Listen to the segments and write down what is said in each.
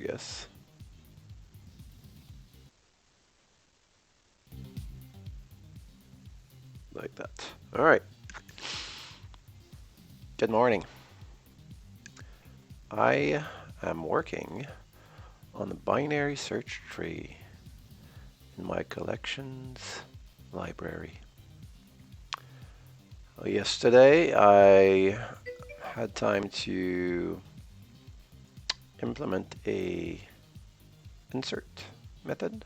I guess. Like that. All right. Good morning. I am working on the binary search tree in my collections library. Yesterday, I had time to implement a insert method.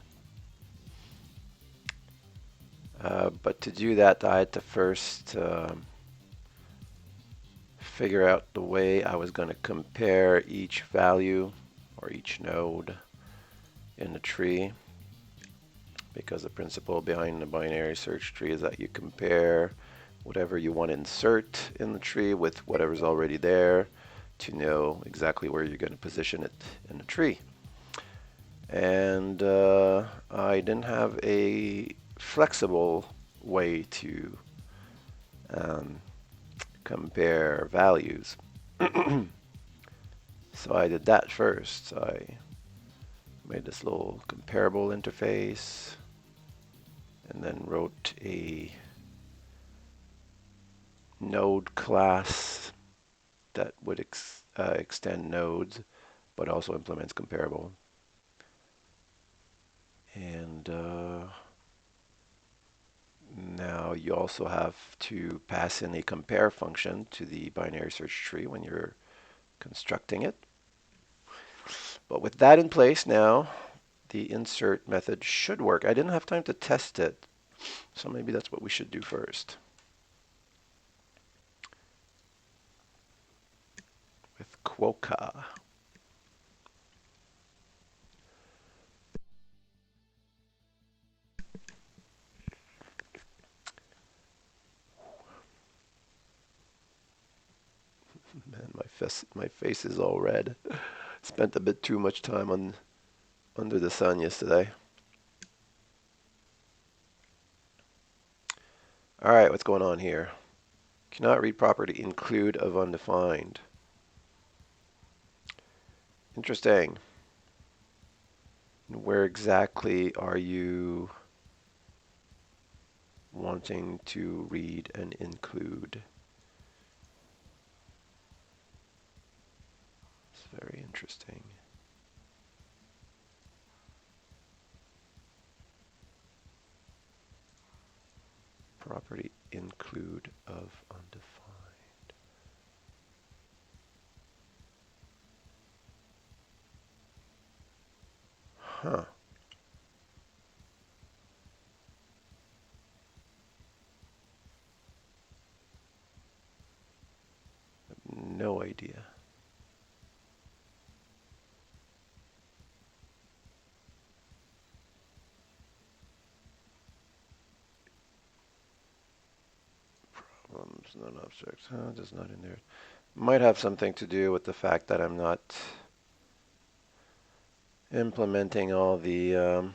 But to do that, I had to first figure out the way I was going to compare each value or each node in the tree, because the principle behind the binary search tree is that you compare whatever you want to insert in the tree with whatever's already there to know exactly where you're going to position it in the tree. And I didn't have a flexible way to um, compare values. So I did that first. I made this little comparable interface and then wrote a node class that would extend nodes but also implements comparable. And now you also have to pass in a compare function to the binary search tree when you're constructing it. But with that in place now, the insert method should work. I didn't have time to test it, so maybe that's what we should do first. With Quokka. Man, my face is all red. Spent a bit too much time under the sun yesterday. All right, what's going on here? Cannot read property include of undefined. Interesting. Where exactly are you wanting to read and include? It's very interesting. Property include of undefined. Huh. No idea. Problems, non-objects. Huh, that's not in there. Might have something to do with the fact that I'm not implementing all the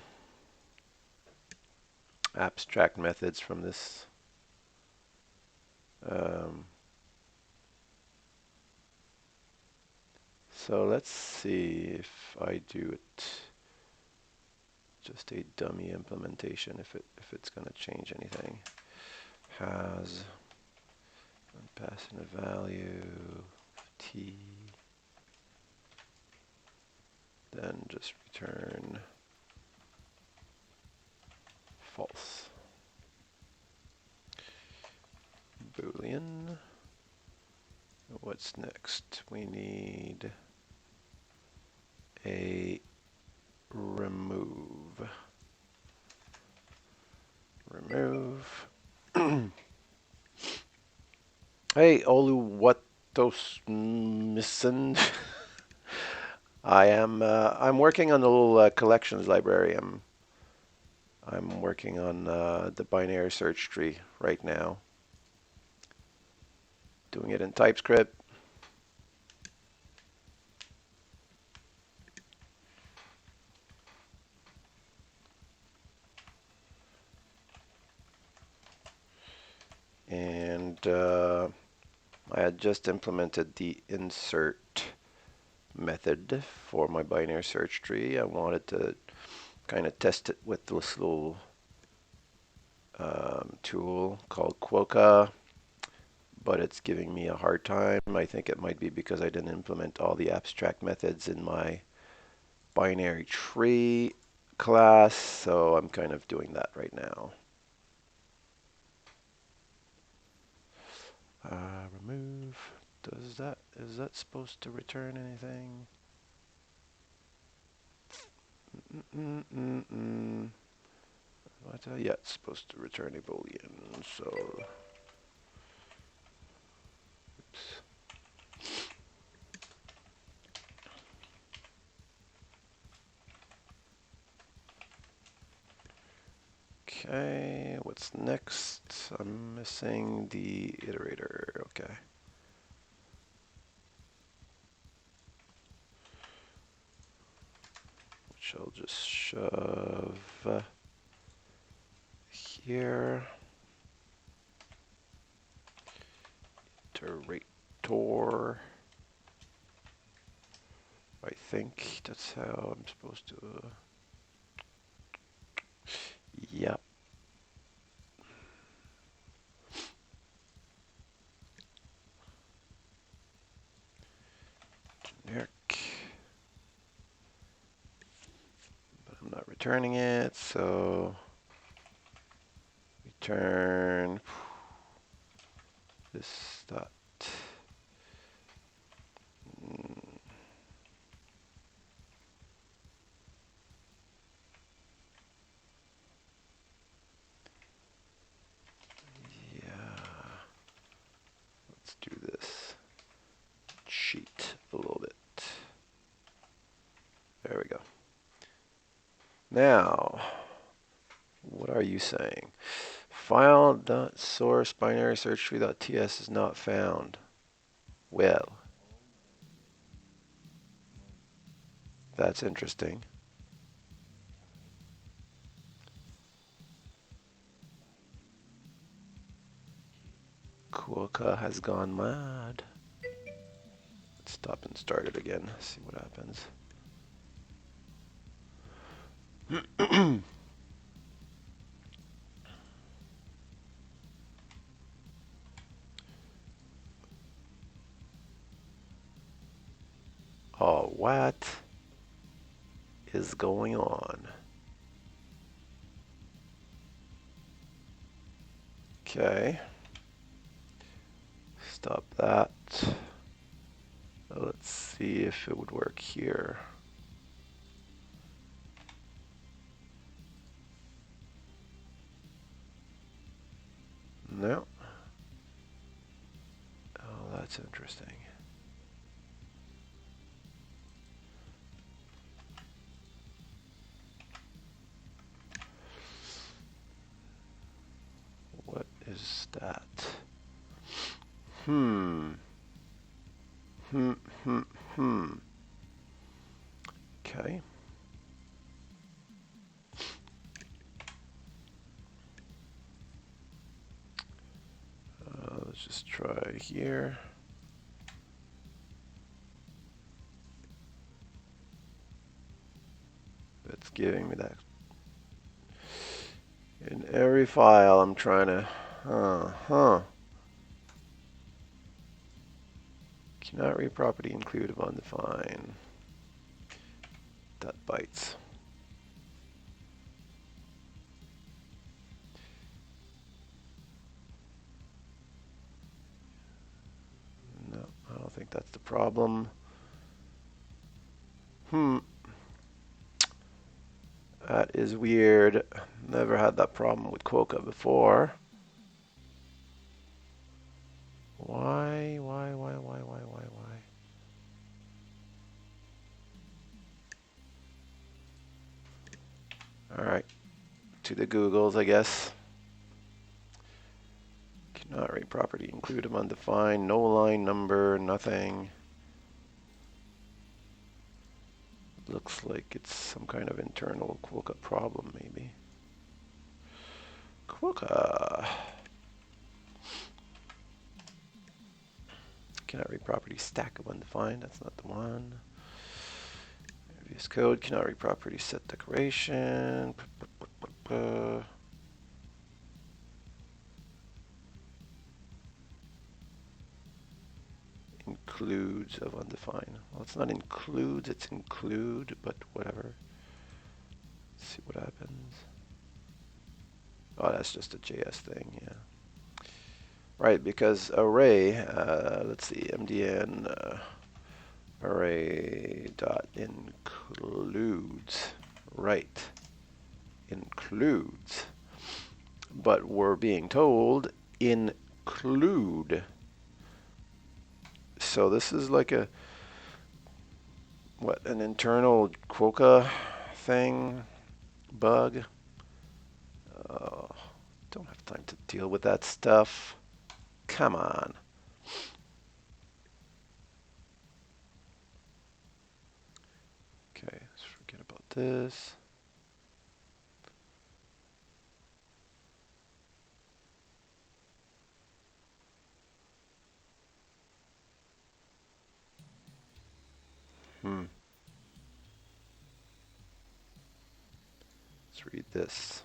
abstract methods from this. So let's see if I do it just a dummy implementation, if it's going to change anything. Has, I'm passing a value t, then just return false. Boolean. What's next? We need a remove. Remove. Hey, Olu, what those missing? I'm working on the little collections library. I'm working on the binary search tree right now. Doing it in TypeScript. And I had just implemented the insert method for my binary search tree. I wanted to kind of test it with this little tool called Quokka, but it's giving me a hard time. I think it might be because I didn't implement all the abstract methods in my binary tree class, so I'm kind of doing that right now. Remove. Is that supposed to return anything? What? Yeah, it's supposed to return a boolean. So, oops. Okay, what's next? I'm missing the iterator. Okay. Which I'll just shove here. Iterator. I think that's how I'm supposed to. Yep. Generic. But I'm not returning it, so return this dot. Yeah. Let's do this. Cheat a little bit. There we go. Now, what are you saying? File.source binary search tree.ts is not found. Well, that's interesting. Quokka has gone mad. Let's stop and start it again. See what happens. Oh, what is going on? Okay. Stop that. Let's see if it would work here. No. Oh, that's interesting. What is that? Okay. Let's just try here. It's giving me that. In every file, I'm trying to, Cannot read property include of undefined. That bites. No, I don't think that's the problem. That is weird. Never had that problem with Quokka before. Why? Alright. To the Googles, I guess. Cannot read property include of undefined. No line number, nothing. Looks like it's some kind of internal Quokka problem, maybe. Quokka. Cannot read property stack of undefined. That's not the one. VS Code cannot read property set decoration. Includes of undefined. Well, it's not includes, it's include, but whatever. Let's see what happens. Oh, that's just a JS thing, yeah. Right, because array, let's see, MDN array dot includes, right, includes, but we're being told include. So this is like a, what, an internal Quokka thing, bug. Don't have time to deal with that stuff. Come on. Okay, let's forget about this. Let's read this.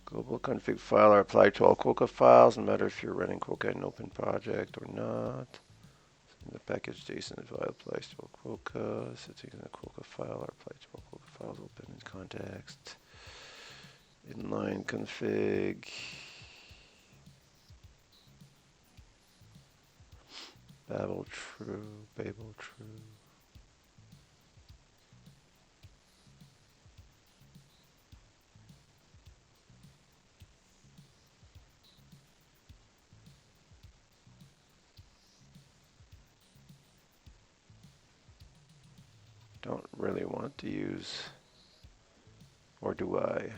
Global config file are applied to all Quokka files, no matter if you're running Quokka in an open project or not. In the package JSON file applies to all Quokka. Settings in the Quokka file are applied to all Quokka files open in context. Inline config. Babel true, Babel true. Don't really want to use, or do I?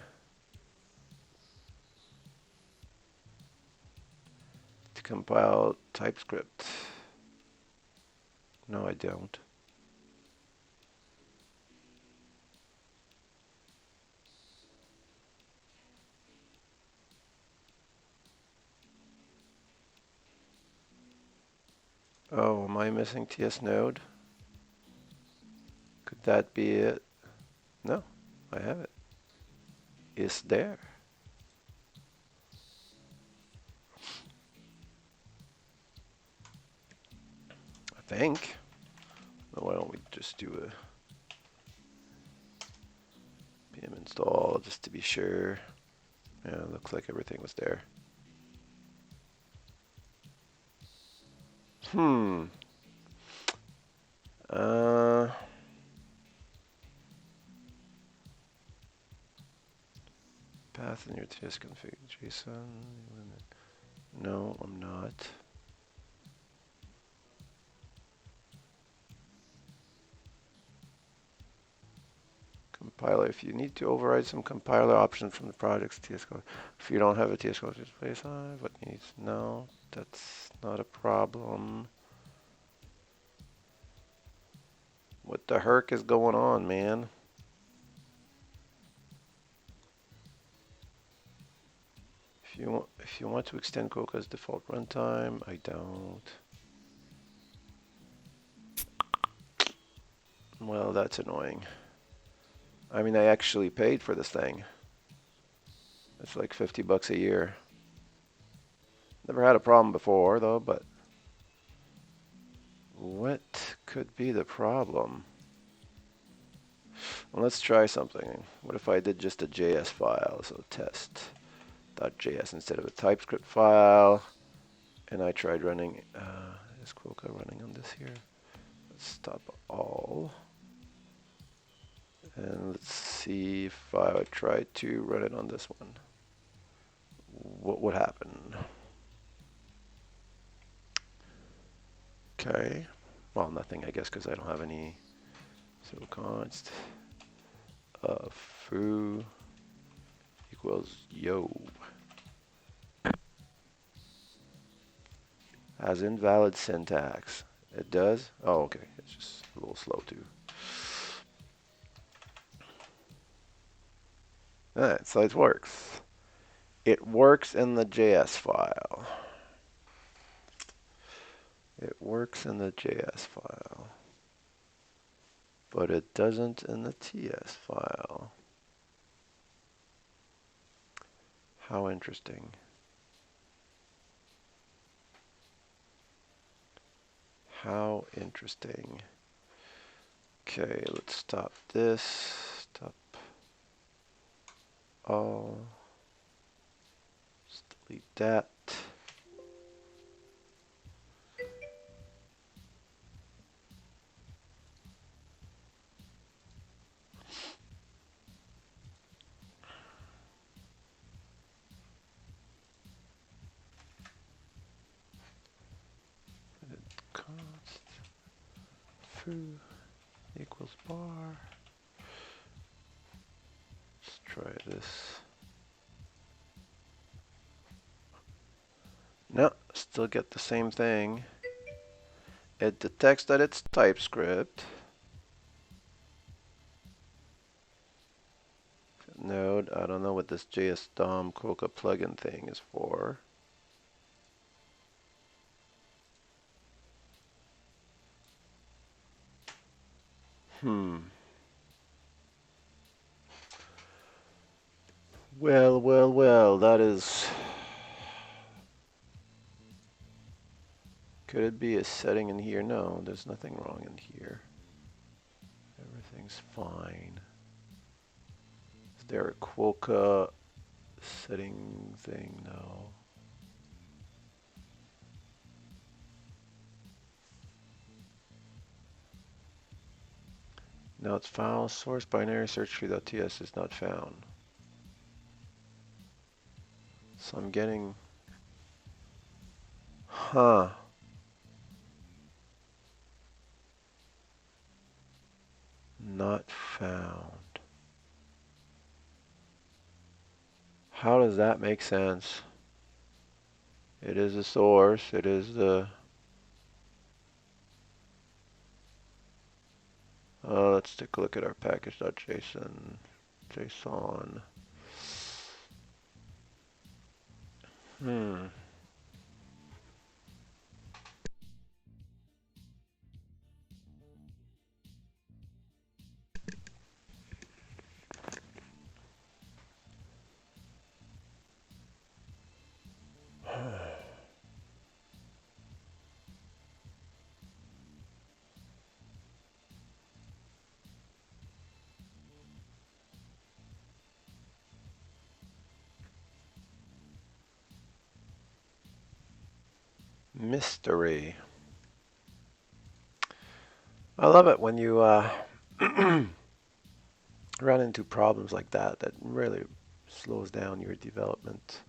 To compile TypeScript. No, I don't. Oh, am I missing TS node? Could that be it? No, I have it. It's there. I think. Well, why don't we just do a pm install just to be sure. Yeah, looks like everything was there. Path in your TS config JSON. No, I'm not. Compiler. If you need to override some compiler options from the project's TS code. If you don't have a TS code, just place on what needs. No, that's not a problem. What the herk is going on, man? If you want to extend Quokka's default runtime, I don't. Well, that's annoying. I mean, I actually paid for this thing. It's like 50 bucks a year. Never had a problem before, though, but what could be the problem? Well, let's try something. What if I did just a JS file, so test.js instead of a TypeScript file, and I tried running, is Quokka running on this here? Let's stop all. And let's see if I try to run it on this one. What would happen? Okay. Well, nothing, I guess, because I don't have any. So const foo equals yo. Has invalid syntax. It does? Oh, okay. It's just a little slow, too. Alright, so it works. It works in the JS file. It works in the JS file. but it doesn't in the TS file. How interesting. How interesting. Okay, let's stop this. Stop all. Just delete that. Const foo equals bar. Let's try this. No, still get the same thing. It detects that it's TypeScript. Node, I don't know what this JS DOM Coca plugin thing is for. Well, that is... Could it be a setting in here? No, there's nothing wrong in here. Everything's fine. Is there a Quokka setting thing? No. No, it's file source binary search tree.ts is not found. So I'm getting... Huh. Not found. How does that make sense? It is the source. It is the... let's take a look at our package.json. JSON. Mystery. I love it when you run into problems like that that really slows down your development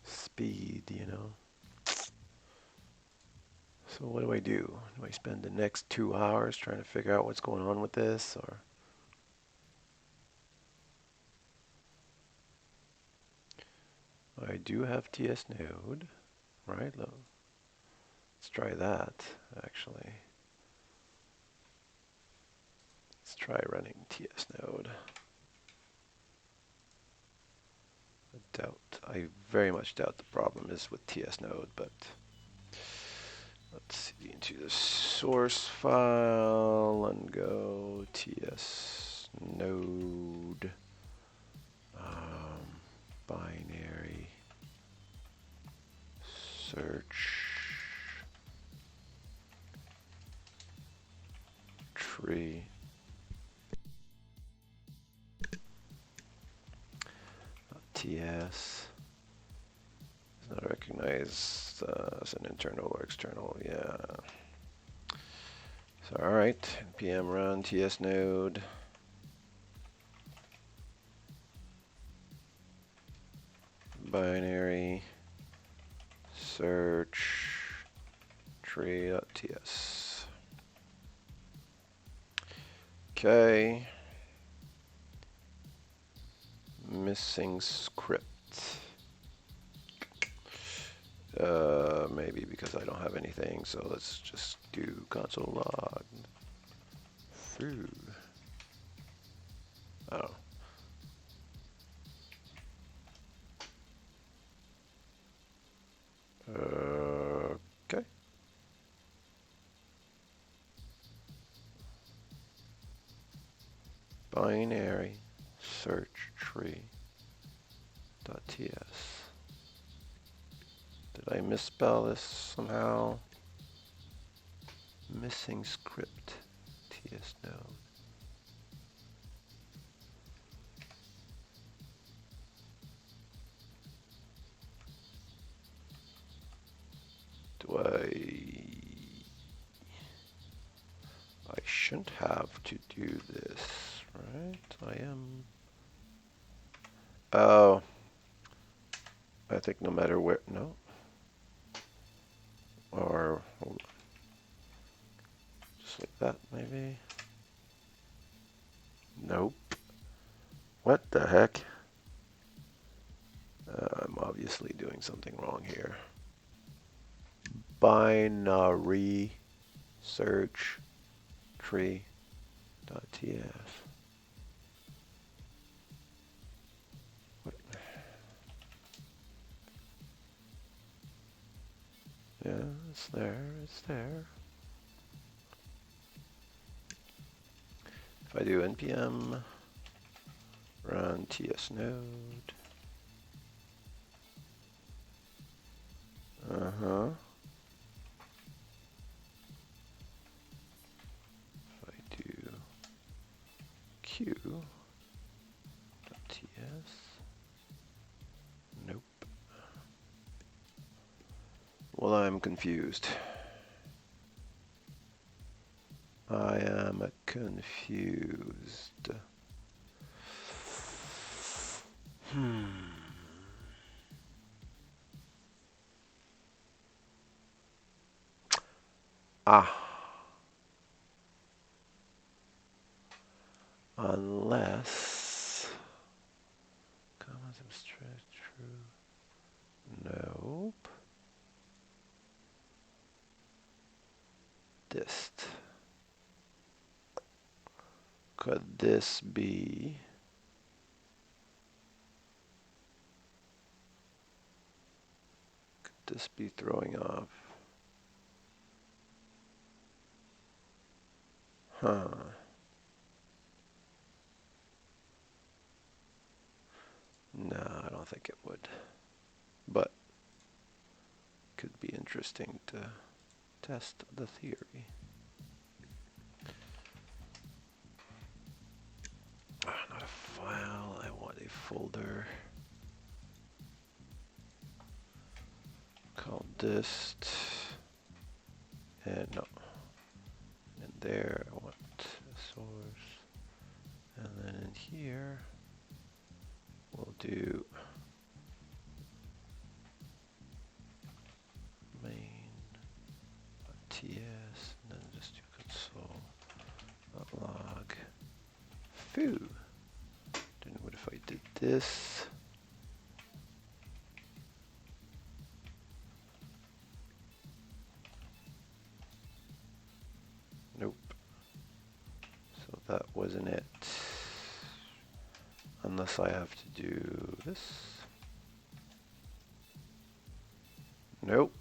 speed, you know. So what do I do? Do I spend the next 2 hours trying to figure out what's going on with this, or... I do have TS Node, right? Let's try that, actually. Let's try running TS Node. I very much doubt the problem is with TS Node, but let's see into the source file and go TS Node binary search tree. TS is not recognized as an internal or external. Yeah. So all right, npm run TS node. Binary search tree.ts. Okay. Missing script. Maybe because I don't have anything, so let's just do console log foo. Oh. Okay. binary search tree .ts. Did I misspell this somehow? Missing script ts node. Do I shouldn't have to do this, right? I am. Oh, I think no matter where, no. Or just like that, maybe. Nope. What the heck? I'm obviously doing something wrong here. Binary search tree .ts. What? Yeah, it's there. It's there. If I do npm run ts node. Uh-huh. If I do q.ts. Nope. Well, I'm confused. I am confused. Ah. Unless commas abstract true. Nope. Dist. Could this be throwing off? Huh. No, I don't think it would. But could be interesting to test the theory. Not a file, I want a folder called dist. And no. And there I want a source. And then in here we'll do main.ts and then just do console.log foo. Then what if I did this? Nope. So that wasn't it. Unless I have to do this. Nope.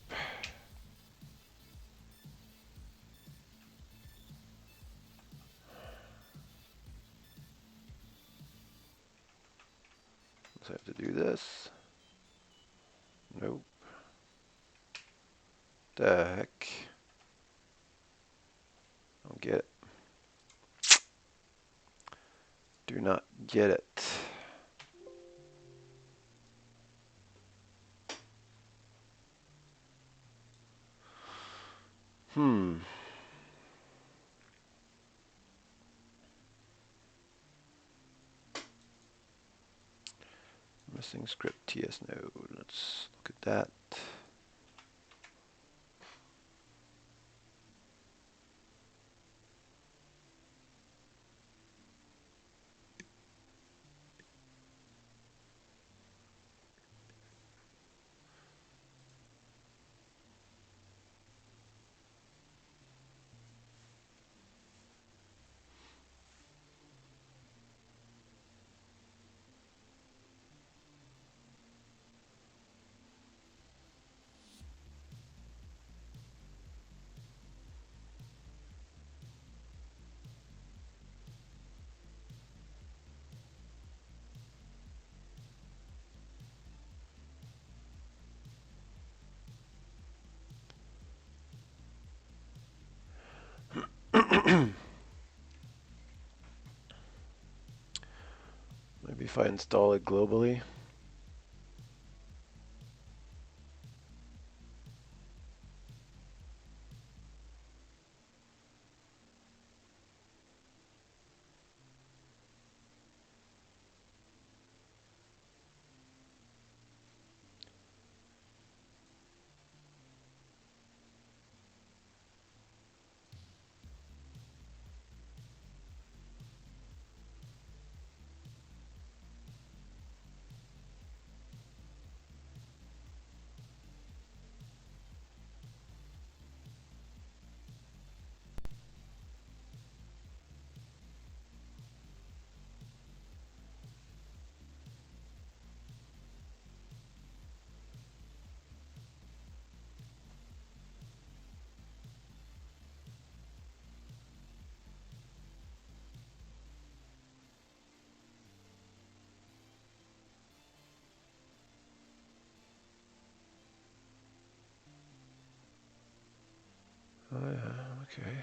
So I have to do this. Nope. The heck. Don't get it. Do not get it. Missing script ts node. Let's look at that. Maybe if I install it globally. Oh yeah, okay.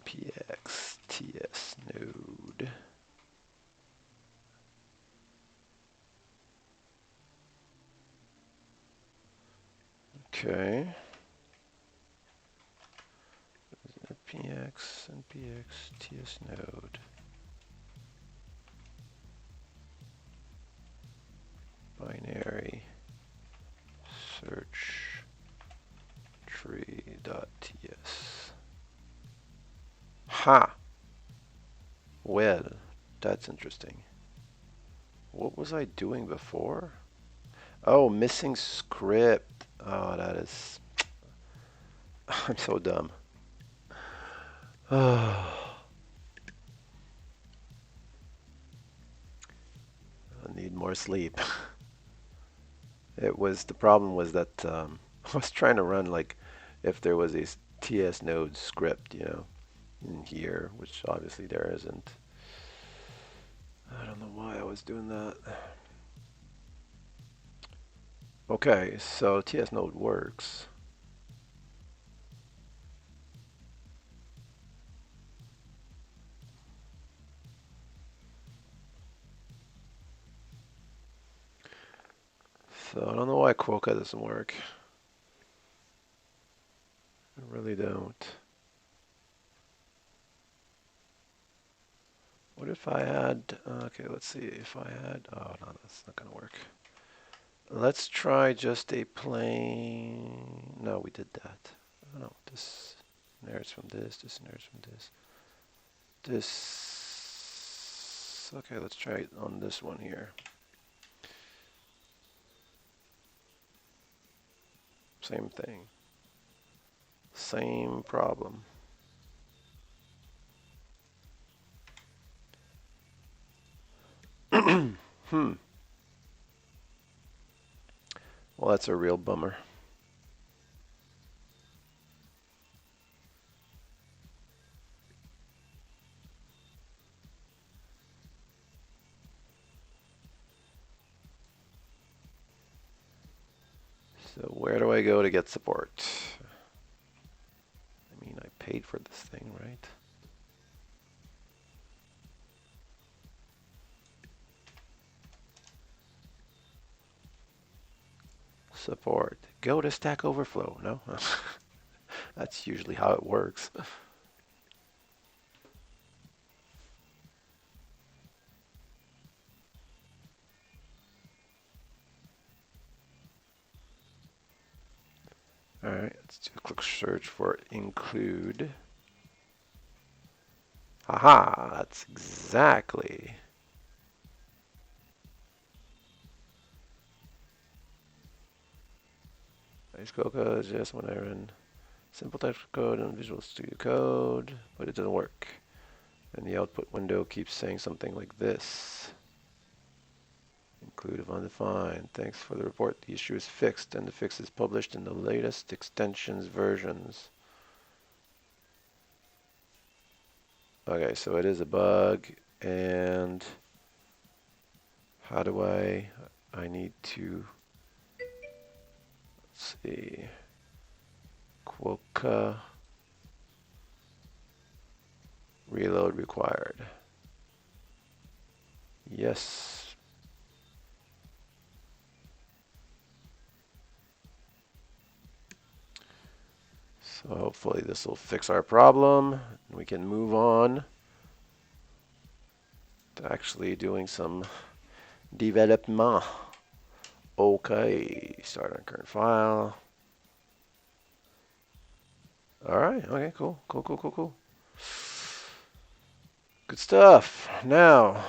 npx ts node. Okay. npx ts node. Binary search tree.ts. Ha! Well, that's interesting. What was I doing before? Oh, missing script. Oh, that is... I'm so dumb. I need more sleep. The problem was that I was trying to run like if there was a TS node script, in here, which obviously there isn't. I don't know why I was doing that. Okay, so TS node works. So I don't know why Quokka doesn't work. I really don't. What if I had, okay, let's see if I had, oh no, that's not gonna work. Let's try just a plain, no, we did that. Oh no, this inherits from this inherits from this. Okay, let's try it on this one here. Same thing. Same problem. Well, that's a real bummer. So where do I go to get support? I mean, I paid for this thing, right? Support. Go to Stack Overflow. No? That's usually how it works. Alright, let's do a quick search for include. Haha, that's exactly. Nice code, just when I run simple text code and Visual Studio Code, but it doesn't work. And the output window keeps saying something like this. Include if undefined. Thanks for the report. The issue is fixed and the fix is published in the latest extensions versions. Okay, so it is a bug, and how do I need to, let's see, Quokka, reload required. Yes. So hopefully this will fix our problem. We can move on to actually doing some development. Okay, start on current file. All right, okay, cool. Good stuff. Now,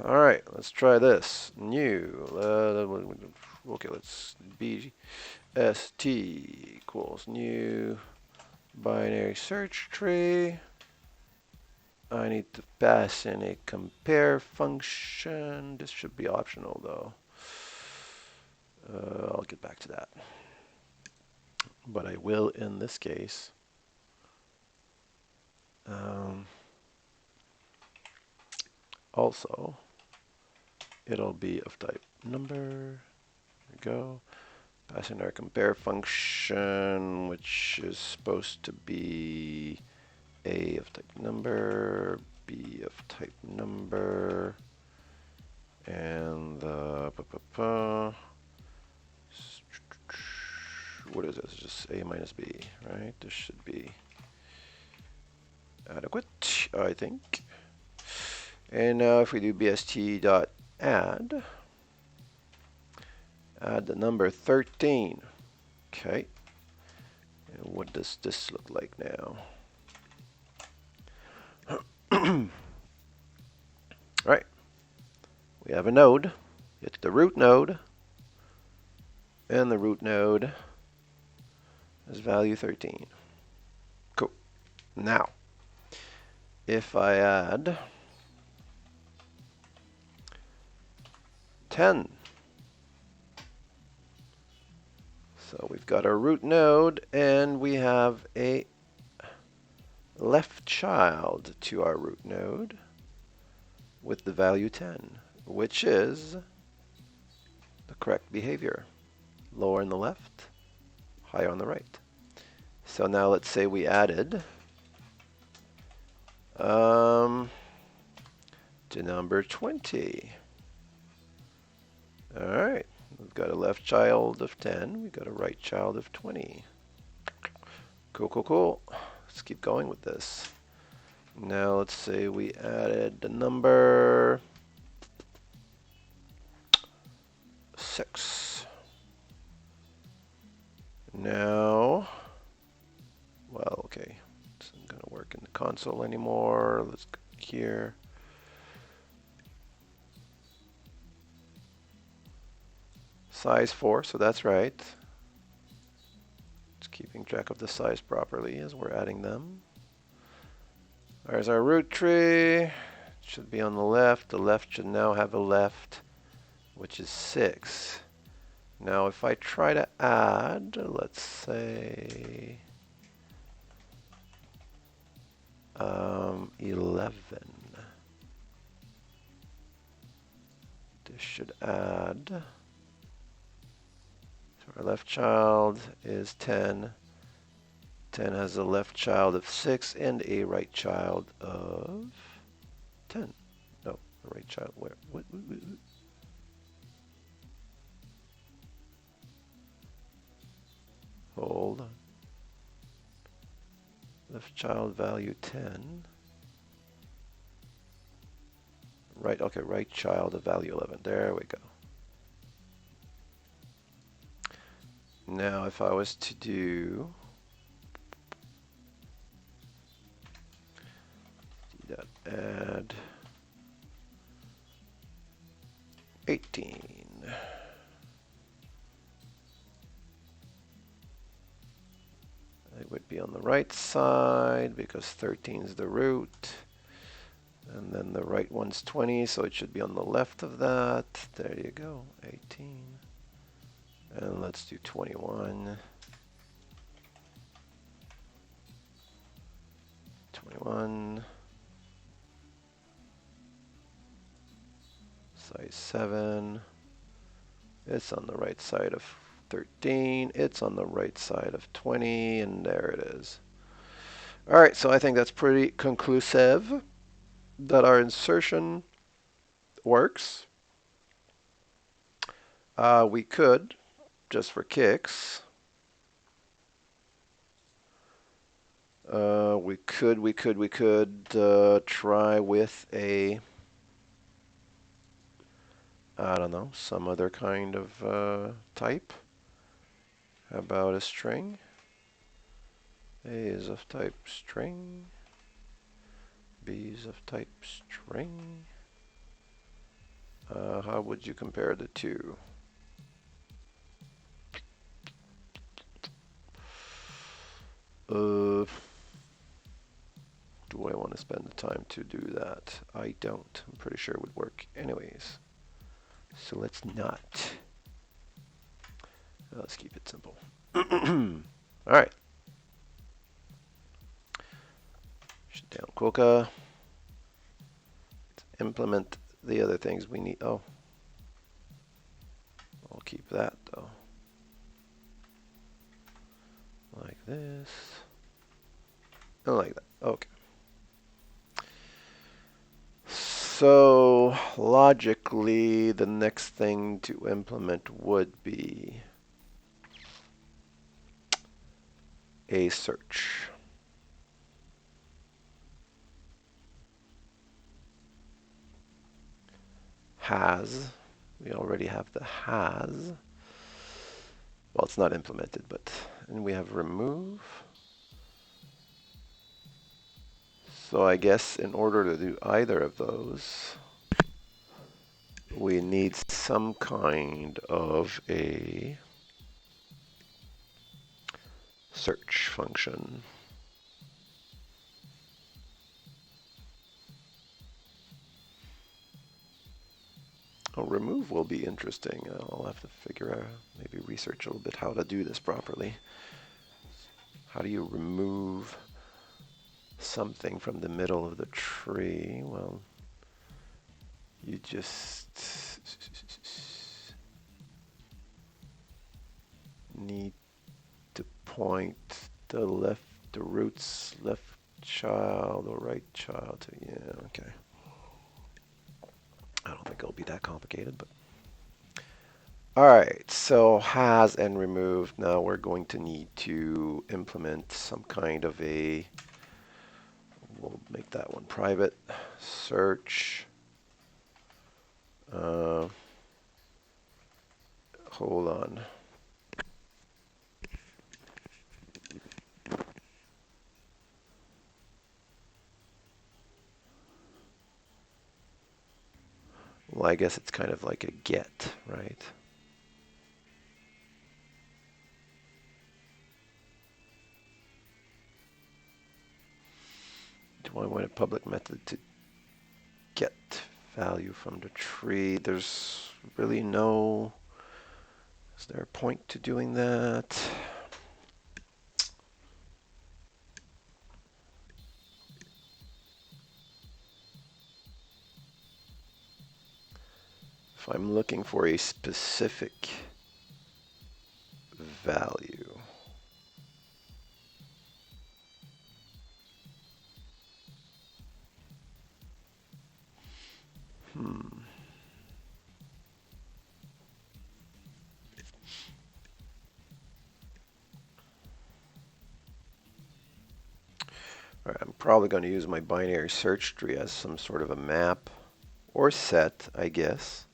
all right, let's try this. New. Okay, let's BST equals new binary search tree. I need to pass in a compare function. This should be optional though. I'll get back to that. But I will in this case. Also, it'll be of type number. There we go. Pass in our compare function, which is supposed to be A of type number, B of type number, and what is this? Just A minus B, right? This should be adequate, I think. And now if we do bst dot add the number 13. Okay. And what does this look like now? Right. We have a node. It's the root node. And the root node is value 13. Cool. Now, if I add 10. So we've got our root node, and we have a left child to our root node with the value 10, which is the correct behavior. Lower on the left, higher on the right. So now let's say we added to number 20. All right, we've got a left child of 10. We've got a right child of 20. Cool. Let's keep going with this. Now let's say we added the number 6. Now, well, okay, this isn't going to work in the console anymore. Let's go here. Size 4, so that's right. Just keeping track of the size properly as we're adding them. There's our root tree. It should be on the left. The left should now have a left, which is 6. Now if I try to add, let's say 11. This should add. So our left child is 10. 10 has a left child of 6 and a right child of 10. No, the right child where? What? Hold on. Left child value 10. Right, okay, right child of value 11. There we go. Now if I was to do add 18. It would be on the right side because 13 is the root. And then the right one's 20, so it should be on the left of that. There you go, 18. And let's do 21. 21. size 7. It's on the right side of 13. It's on the right side of 20, and there it is. All right, so I think that's pretty conclusive that our insertion works. We could, just for kicks, we could try with a, I don't know, some other kind of type. How about a string? A is of type string. B is of type string. How would you compare the two? Do I want to spend the time to do that? I don't. I'm pretty sure it would work anyways. So let's not. Let's keep it simple. All right. Shut down Quokka. Let's implement the other things we need. Oh, I'll keep that though. Like this. And like that. Okay. So logically, the next thing to implement would be a search. Has. We already have the has. Well, it's not implemented, but and we have remove. So I guess in order to do either of those, we need some kind of a search function. Oh, remove will be interesting. I'll have to figure out, maybe research a little bit how to do this properly. How do you remove something from the middle of the tree? Well, you just need to point the roots left child or right child to, yeah, okay. I don't think it'll be that complicated, but. All right, so has and removed. Now we're going to need to implement some kind of a, we'll make that one private, search. Hold on. Well, I guess it's kind of like a get, right? Do I want a public method to get value from the tree? There's really no, is there a point to doing that? If I'm looking for a specific value, All right, I'm probably going to use my binary search tree as some sort of a map or set, I guess.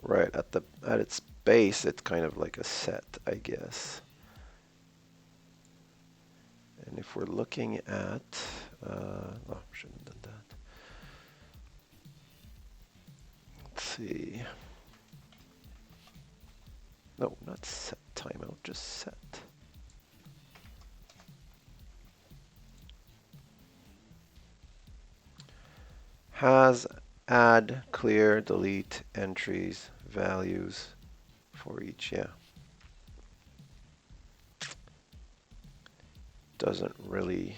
Right, at its base, it's kind of like a set, I guess. And if we're looking at, oh, shouldn't have done that. Let's see. No, not set timeout, just set. Has, add, clear, delete, entries, values for each, yeah. Doesn't really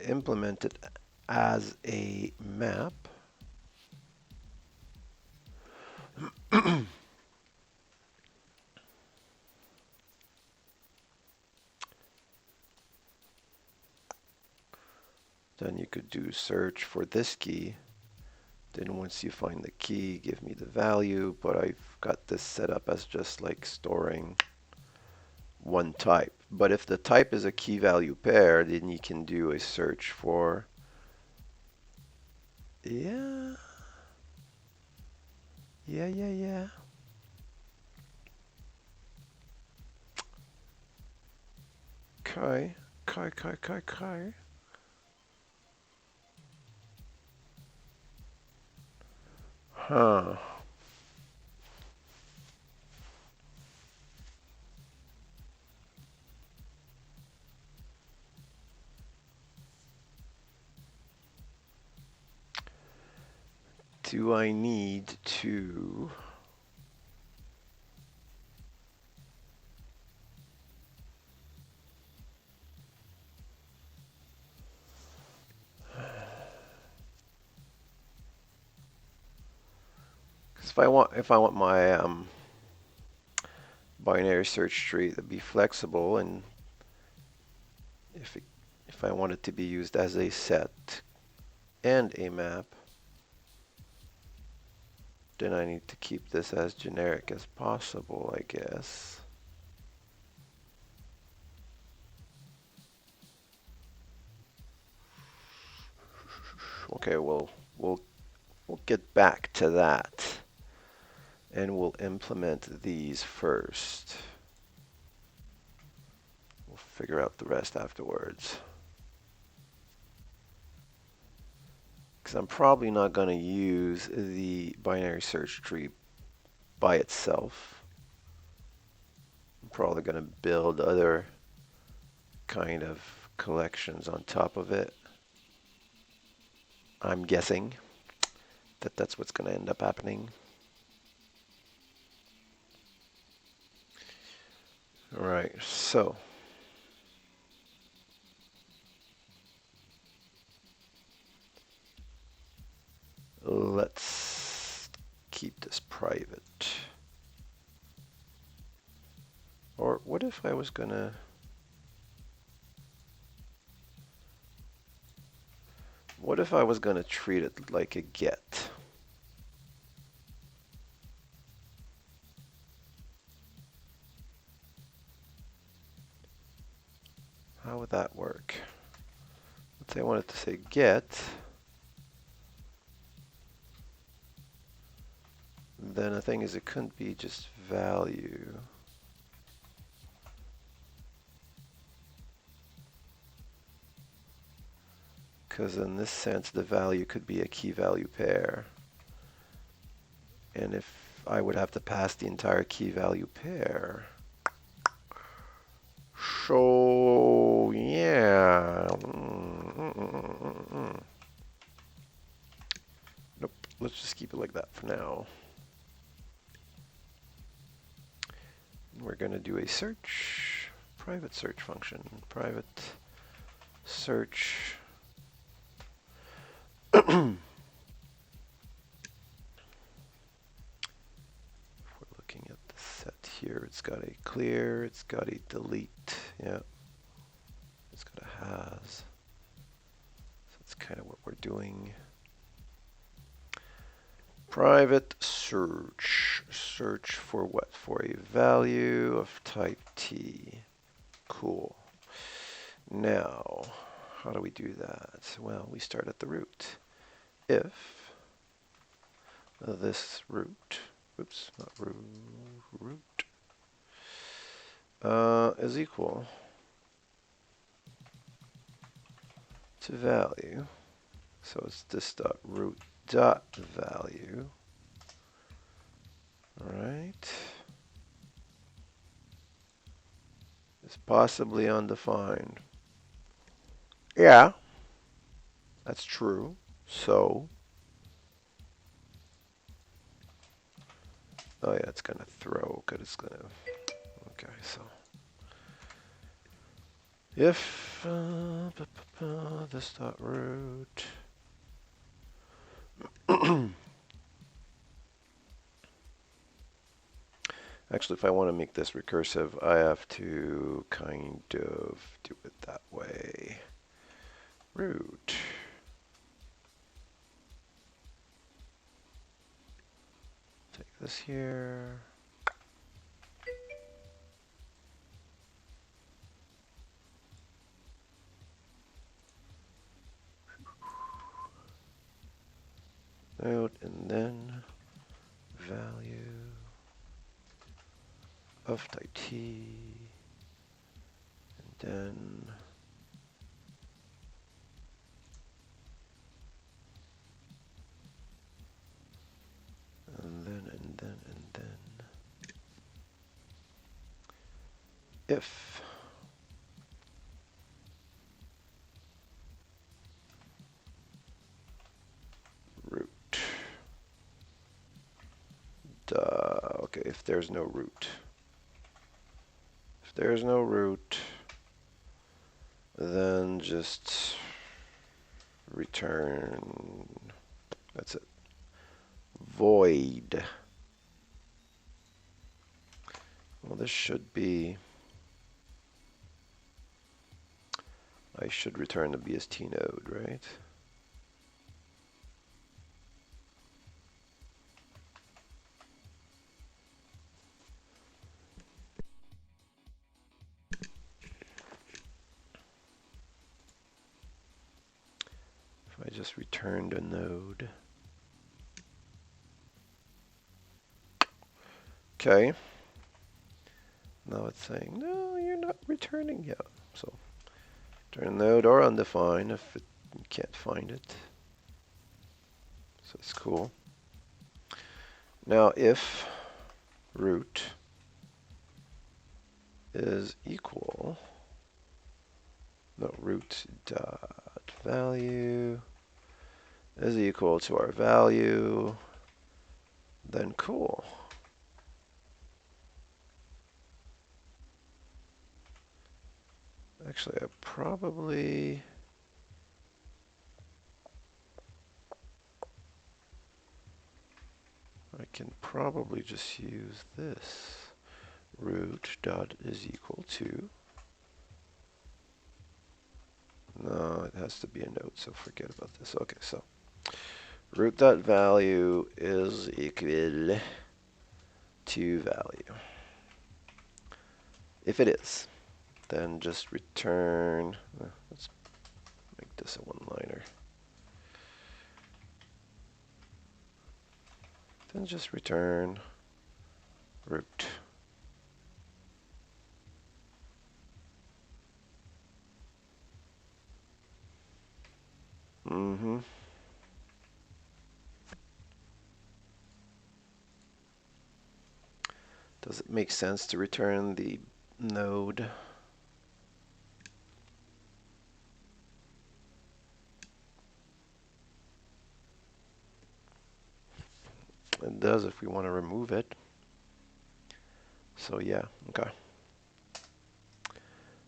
implement it as a map, then you could do search for this key. Then once you find the key, give me the value, but I've got this set up as just like storing one type. But if the type is a key value pair, then you can do a search for, yeah. Okay. Huh. Do I need to if I want my binary search tree to be flexible, and if I want it to be used as a set and a map, then I need to keep this as generic as possible, I guess. Okay, we'll get back to that, and we'll implement these first. We'll figure out the rest afterwards. Because I'm probably not going to use the binary search tree by itself. I'm probably going to build other kind of collections on top of it. I'm guessing that that's what's going to end up happening. All right, so let's keep this private. Or what if I was gonna... What if I was gonna treat it like a get? How would that work? Let's say I wanted to say get. Then the thing is, it couldn't be just value. Because in this sense, the value could be a key value pair. And if I would have to pass the entire key value pair. So, yeah. Nope, let's just keep it like that for now. We're going to do a search, private search function, private search. If we're looking at the set here, it's got a clear, it's got a delete, yeah. It's got a has. So that's kind of what we're doing. Private search. Search for what? For a value of type T. Cool. Now, how do we do that? Well, we start at the root. If this root, oops, not root, is equal to value, so it's this dot root dot value, all right, is possibly undefined. Yeah, that's true. So, oh yeah, it's gonna throw, because it's gonna, okay, so, If this dot root actually, if I want to make this recursive, I have to kind of do it that way. Root. Take this here. Node, and then value of type T, and then if root. Okay, if there's no root. If there's no root, then just return, that's it, void. Well, this should be, I should return the BST node, right? If I just returned a node. Okay. Now it's saying, no, you're not returning yet. So return node or undefined if you can't find it. So it's cool. Now if root is equal, no, root dot value is equal to our value, then cool. Actually, I can probably just use this. Root dot is equal to, no, it has to be a node, so forget about this. Okay, so root dot value is equal to value. If it is, then just return, let's make this a one-liner. Then just return root. Does it make sense to return the node? It does if we want to remove it. So yeah, okay.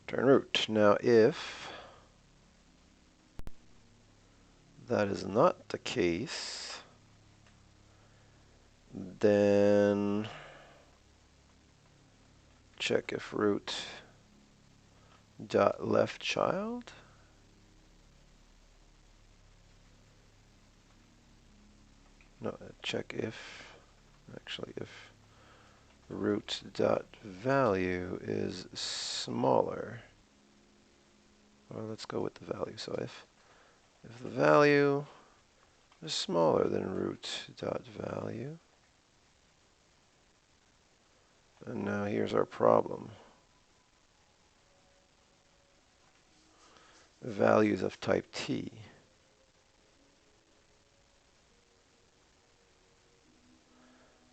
Return root. Now if that is not the case, then check if root dot left child. No, check if, actually if root dot value is smaller. Or let's go with the value. So if the value is smaller than root dot value, and now here's our problem. Values of type T.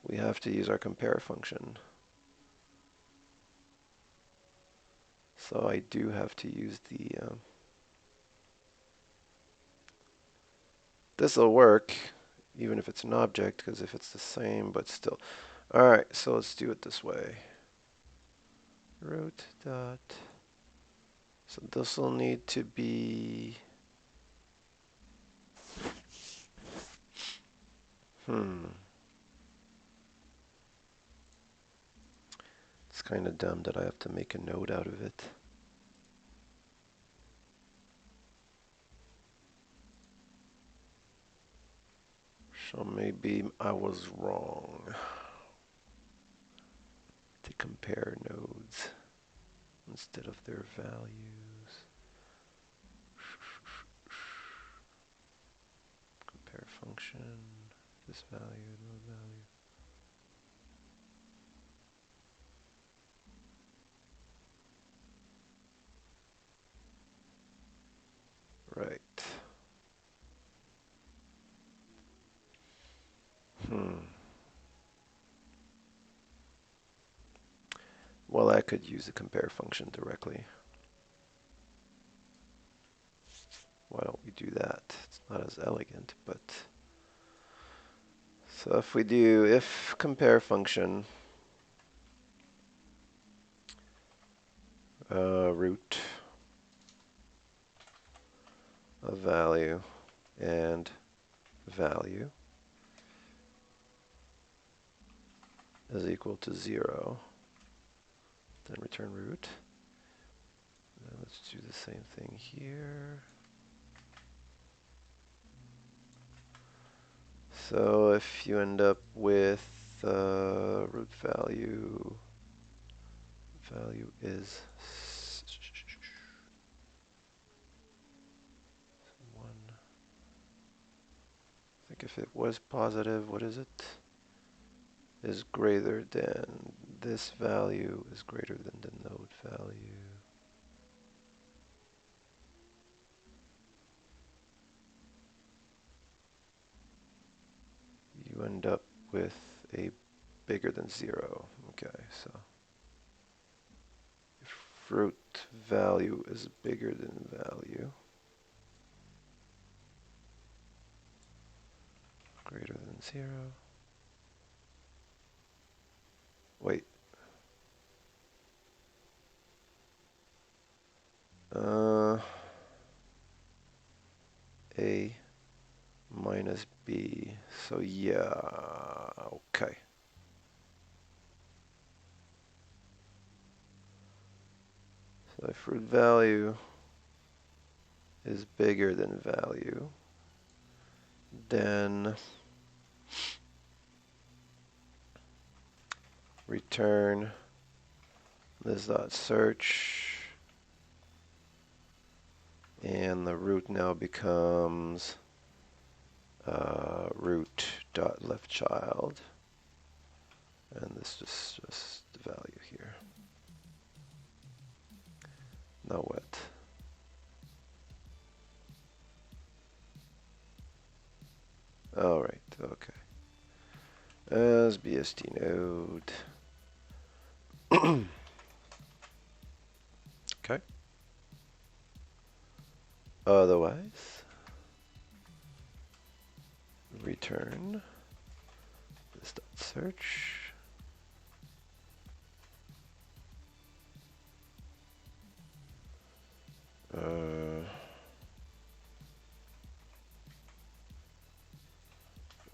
We have to use our compare function. So I do have to use the, this will work, even if it's an object, because if it's the same, but still. All right, so let's do it this way. Root dot So this will need to be, it's kind of dumb that I have to make a node out of it. So maybe I was wrong to compare nodes instead of their values. Compare function, this value, node value. Right. Well, I could use the compare function directly. Why don't we do that? It's not as elegant, but... So if we do if compare function root of value and value is equal to 0, then return root. And let's do the same thing here. So if you end up with root value is 1. I think if it was positive, what is it? Is greater than this value is greater than the node value. You end up with a bigger than 0. Okay, so if root value is bigger than value, greater than 0. Wait. A minus B. So yeah, okay. So if root value is bigger than value, then return this dot search, and the root now becomes root dot left child, and this is just the value here. Now what? All right, okay. As BST node. Okay. Otherwise, return this dot search.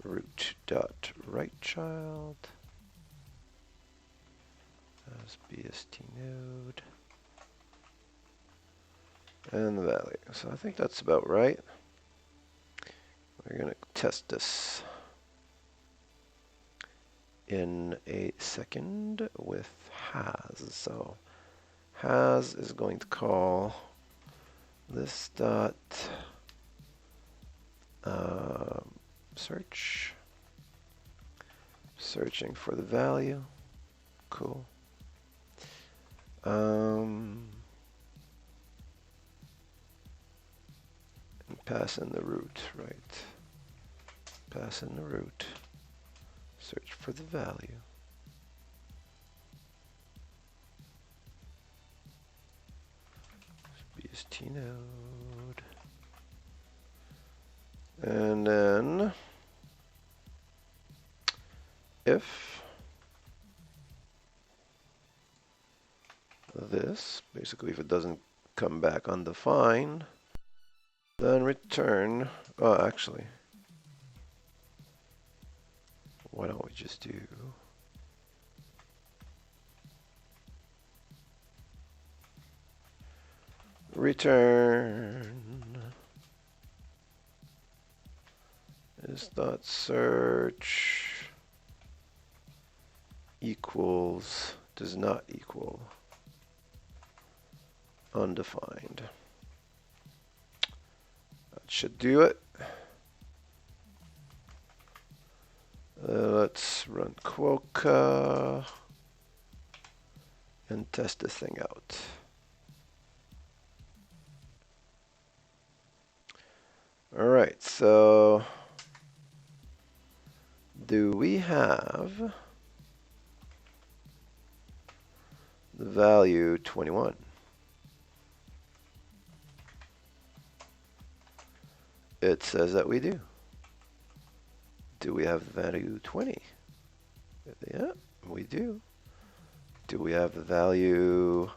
Root dot right child as BST node and the value. So I think that's about right. We're going to test this in a second with has. So has is going to call this dot search, searching for the value. Cool. And pass in the root, right? Pass in the root. Search for the value. BST node. And then if this, basically if it doesn't come back undefined, then return, actually, why don't we just do return is dot search equals, does not equal undefined. That should do it. Let's run Quokka and test this thing out. All right, so do we have the value 21? It says that we do. Do we have the value 20? Yeah, we do. Do we have the value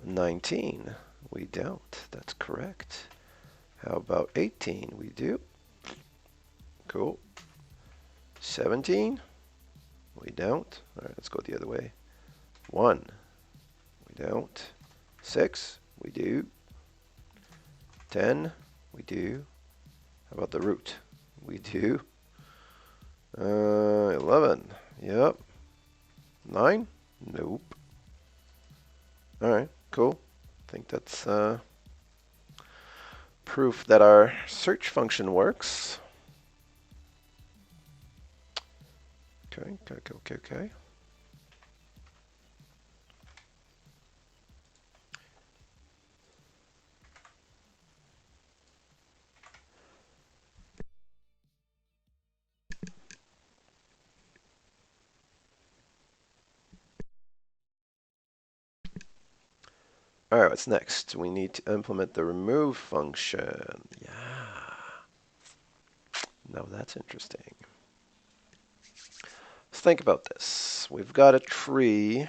19? We don't. That's correct. How about 18? We do. Cool. 17? We don't. All right, let's go the other way. 1? We don't. 6? We do. 10? We do. How about the root? We do. 11? Yep. 9? Nope. All right, cool. I think that's proof that our search function works. Okay. All right, what's next? We need to implement the remove function. Yeah. Now that's interesting. Let's think about this. We've got a tree,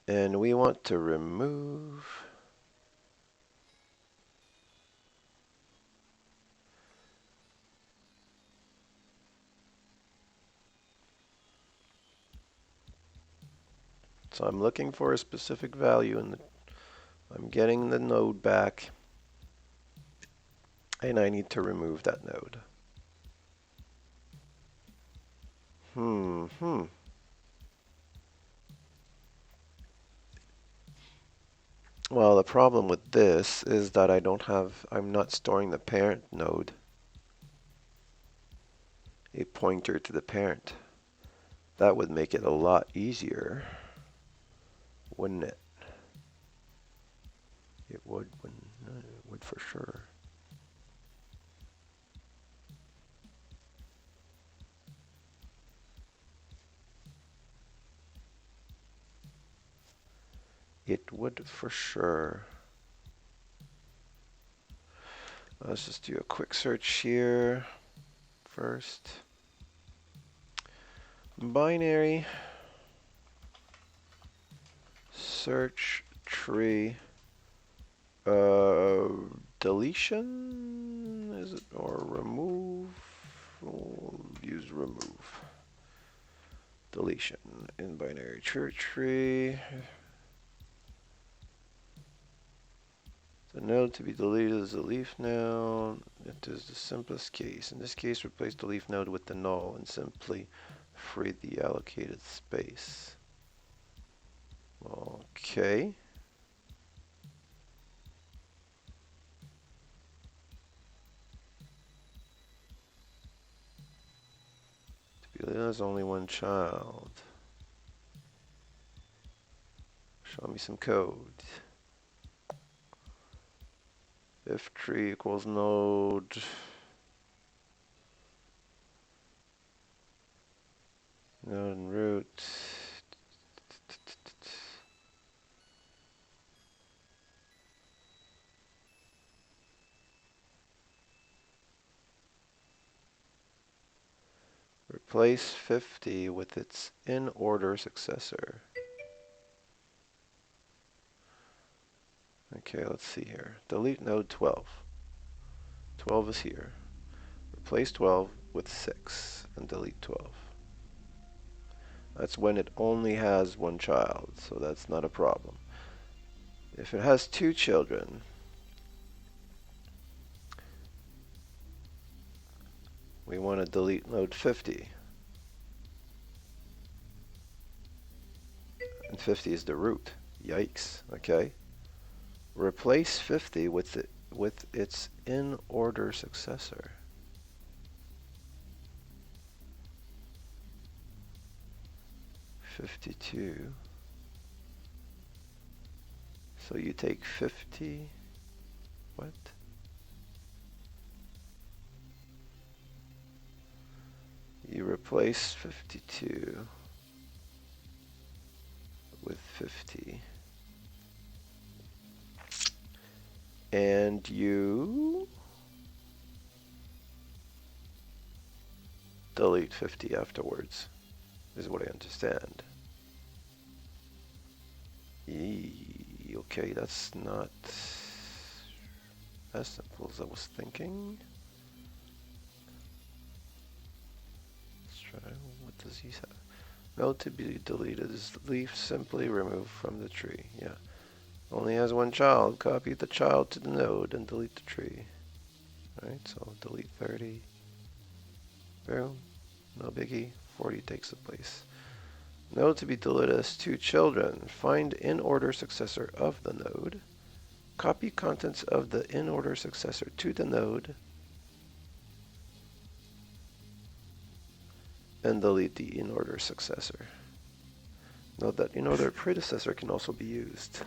and we want to remove so I'm looking for a specific value and I'm getting the node back, and I need to remove that node. Well, the problem with this is that I'm not storing the parent node, a pointer to the parent. That would make it a lot easier, wouldn't it? It would for sure. It would for sure. Let's just do a quick search here first. Binary search tree deletion, is it, or remove? We'll use remove. Deletion in binary search tree. The node to be deleted is the leaf node. It is the simplest case. In this case, replace the leaf node with the null and simply free the allocated space. Okay. There's only one child. Show me some code. If tree equals node. Node and root. Replace 50 with its in order successor. Okay, let's see here. Delete node 12. 12 is here. Replace 12 with 6 and delete 12. That's when it only has one child, so that's not a problem. If it has two children, we want to delete node 50. And 50 is the root. Yikes, okay. Replace 50 with its in-order successor. 52. So you take 50, what? You replace 52 with 50. And you delete 50 afterwards, is what I understand. Okay, that's not as simple as I was thinking. Let's try, what does he have? Node to be deleted is leaf simply removed from the tree. Yeah. Only has one child. Copy the child to the node and delete the tree. Alright, so delete 30. Boom. No biggie. 40 takes the place. Node to be deleted has two children. Find in-order successor of the node. Copy contents of the in-order successor to the node. And delete the in-order successor. Note that in-order predecessor can also be used.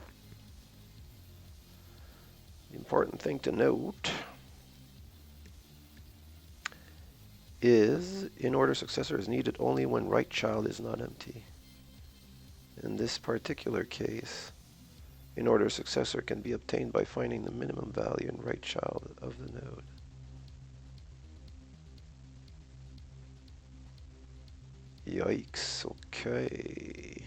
The important thing to note is in-order successor is needed only when right child is not empty. In this particular case, in-order successor can be obtained by finding the minimum value in right child of the node. Yikes, okay.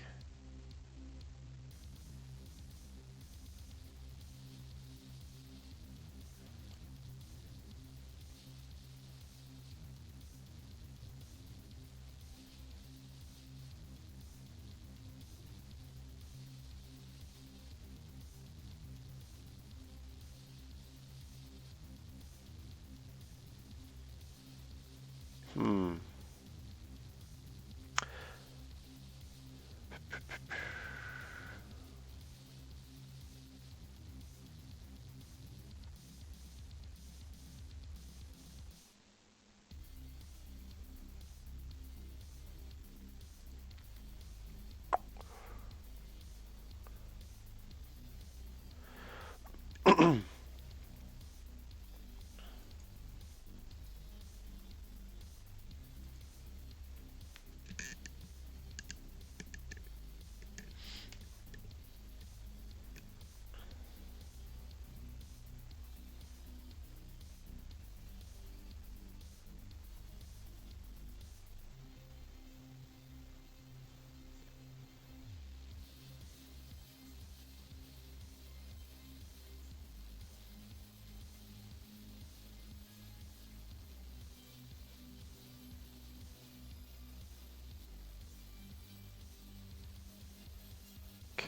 Hmm.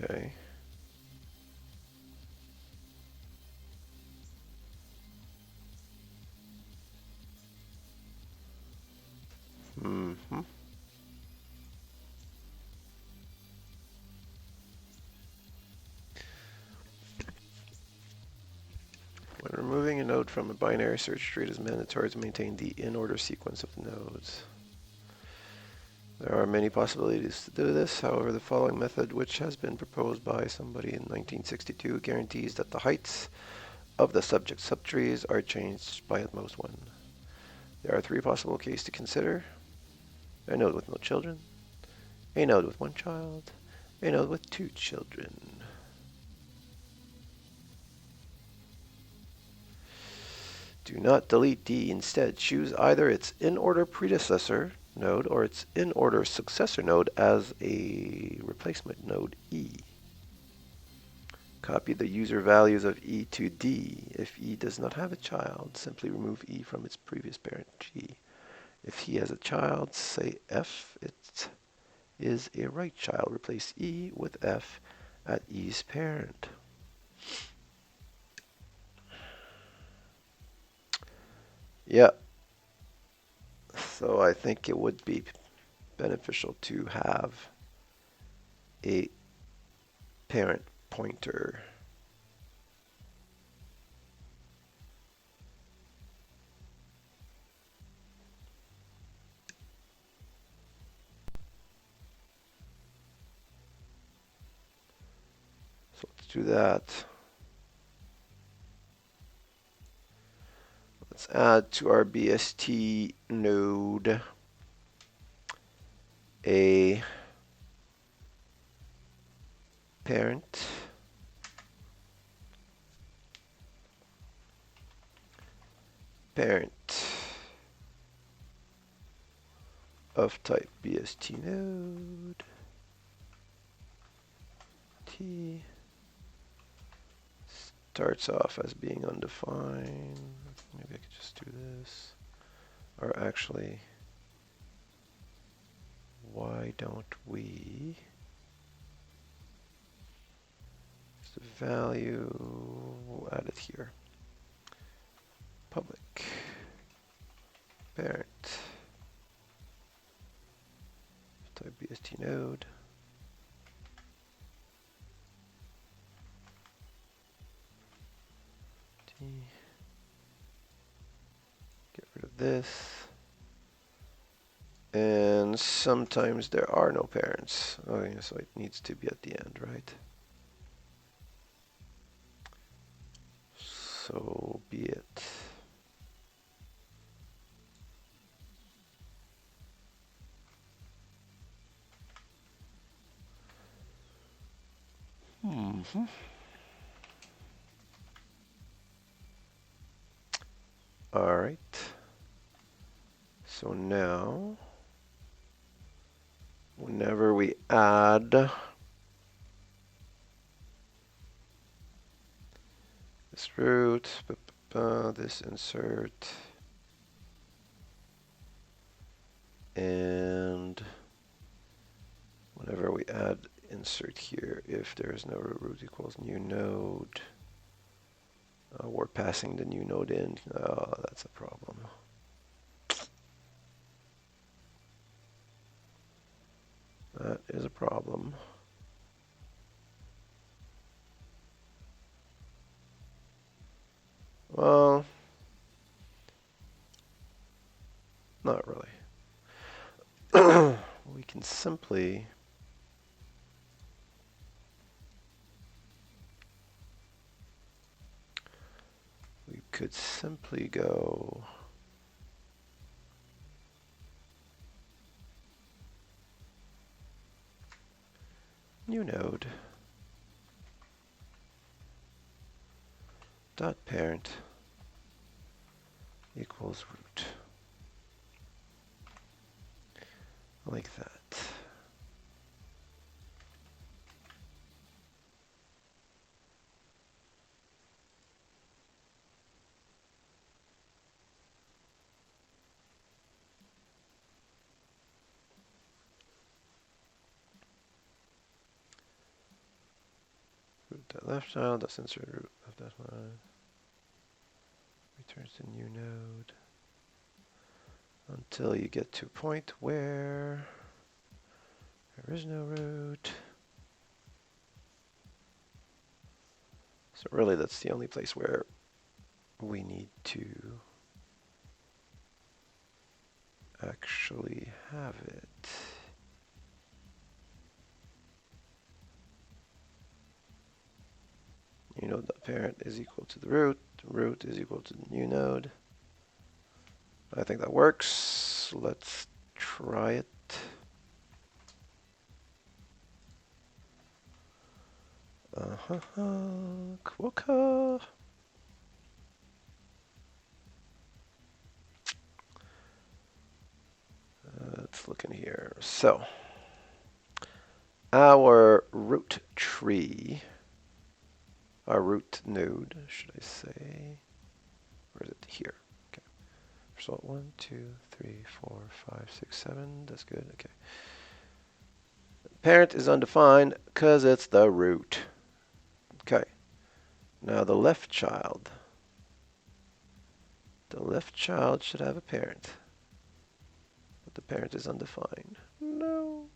Okay. Mm-hmm. When removing a node from a binary search tree, it is mandatory to maintain the in-order sequence of nodes. There are many possibilities to do this. However, the following method, which has been proposed by somebody in 1962, guarantees that the heights of the subject subtrees are changed by at most one. There are three possible cases to consider: a node with no children, a node with one child, a node with two children. Do not delete D. Instead, choose either its in-order predecessor node or its in-order successor node as a replacement node E. Copy the user values of E to D. If E does not have a child, simply remove E from its previous parent, G. If he has a child, say F, it is a right child. Replace E with F at E's parent. Yeah. So I think it would be beneficial to have a parent pointer. So let's do that. Let's add to our BST node a parent of type BST node T starts off as being undefined. Maybe I could just do this. Or actually, why don't we use the value, we'll add it here. Public parent type BST node. T. Get rid of this. And sometimes there are no parents. Okay, so it needs to be at the end, right? So be it. Mm-hmm. All right. So now, whenever we add this root, this insert, and whenever we add insert here, if there is no root equals new node, we're passing the new node in. Oh, that's a problem. That is a problem. Well, not really. We can simply could simply go new node dot parent equals root, like that. Root dot left child, that's insert root of that one. Returns the new node until you get to a point where there is no root. So really that's the only place where we need to actually have it. New node dot parent is equal to the root is equal to the new node. I think that works. Let's try it. Quokka. Let's look in here. So, our root tree our root node, should I say? Where is it? Here. Okay. Result 1, 2, 3, 4, 5, 6, 7. That's good. Okay. Parent is undefined because it's the root. Okay. Now the left child. The left child should have a parent. But the parent is undefined. No.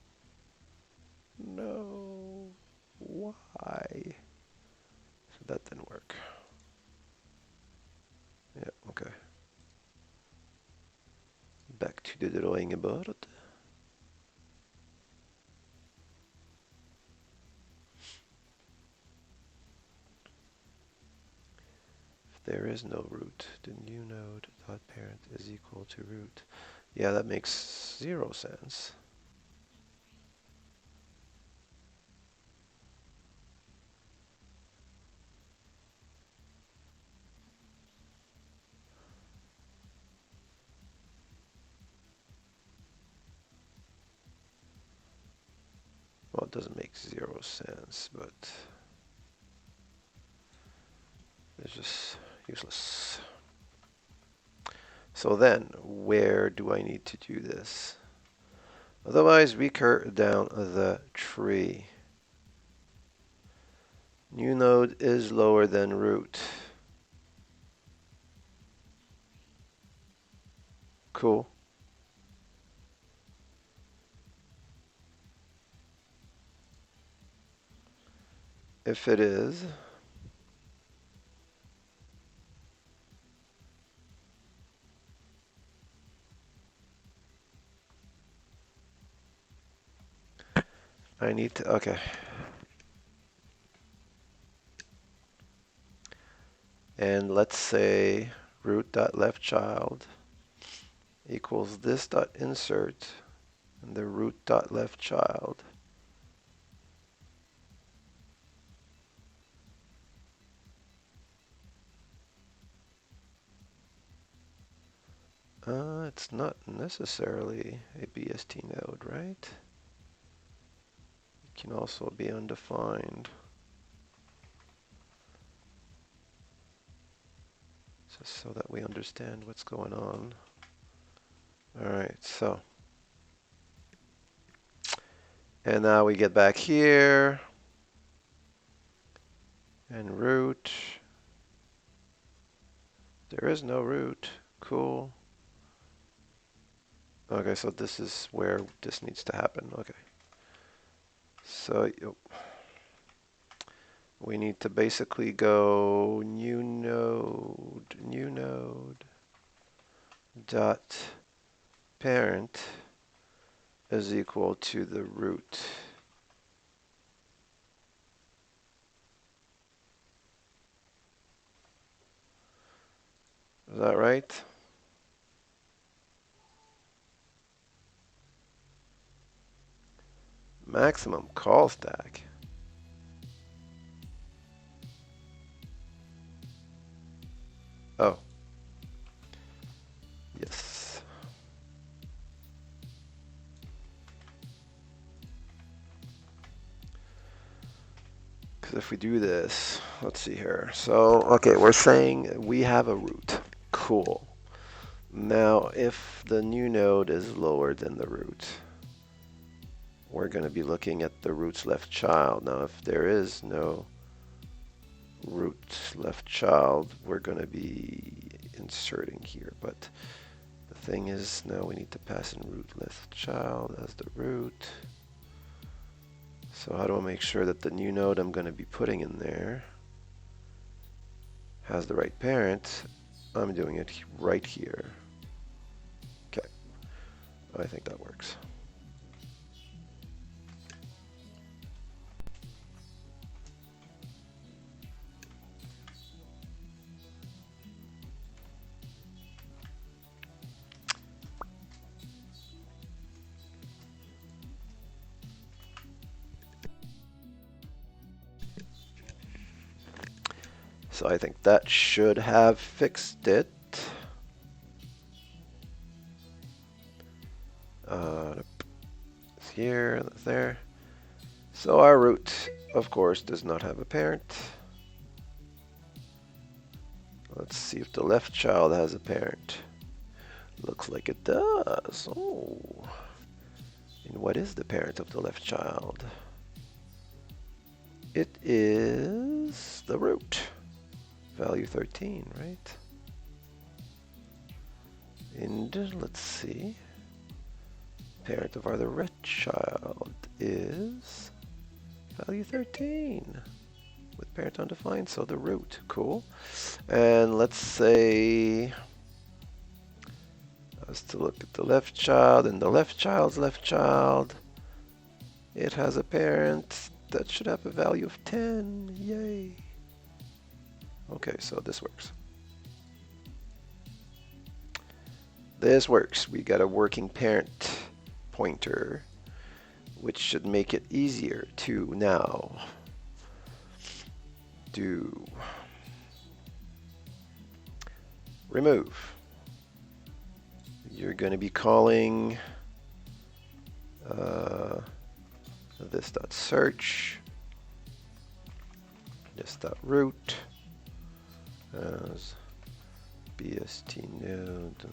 No. Why? So that didn't work. Yeah, okay. Back to the drawing board. If there is no root, the new node dot parent is equal to root. Yeah, that makes 0 sense. Well, it doesn't make 0 sense, but it's just useless. So then, where do I need to do this? Otherwise, recur down the tree. New node is lower than root. Cool. If it is, I need to, okay. And let's say root.leftChild equals this dot insert and the root.leftChild. It's not necessarily a BST node, right? It can also be undefined. Just so that we understand what's going on. Alright, so. And now we get back here. And root. There is no root. Cool. Okay, so this is where this needs to happen. Okay. So we need to basically go new node dot parent is equal to the root. Is that right? Maximum call stack. Oh. Yes. Because if we do this, let's see here. So, okay, we're saying we have a root. Cool. Now, if the new node is lower than the root, we're going to be looking at the root's left child. Now, if there is no root left child, we're going to be inserting here. But the thing is, now we need to pass in root left child as the root. So how do I make sure that the new node I'm going to be putting in there has the right parent? I'm doing it right here. Okay, I think that works. So I think that should have fixed it. It's here, that's there. So our root, of course, does not have a parent. Let's see if the left child has a parent. Looks like it does. Oh. And what is the parent of the left child? It is the root. Value 13, right? And let's see. Parent of our the right child is value 13 with parent undefined, so the root. Cool. And let's say us to look at the left child, and the left child's left child. It has a parent that should have a value of 10. Yay. Okay, so this works. This works. We got a working parent pointer, which should make it easier to now do remove. You're going to be calling this dot search, this dot root as BST node,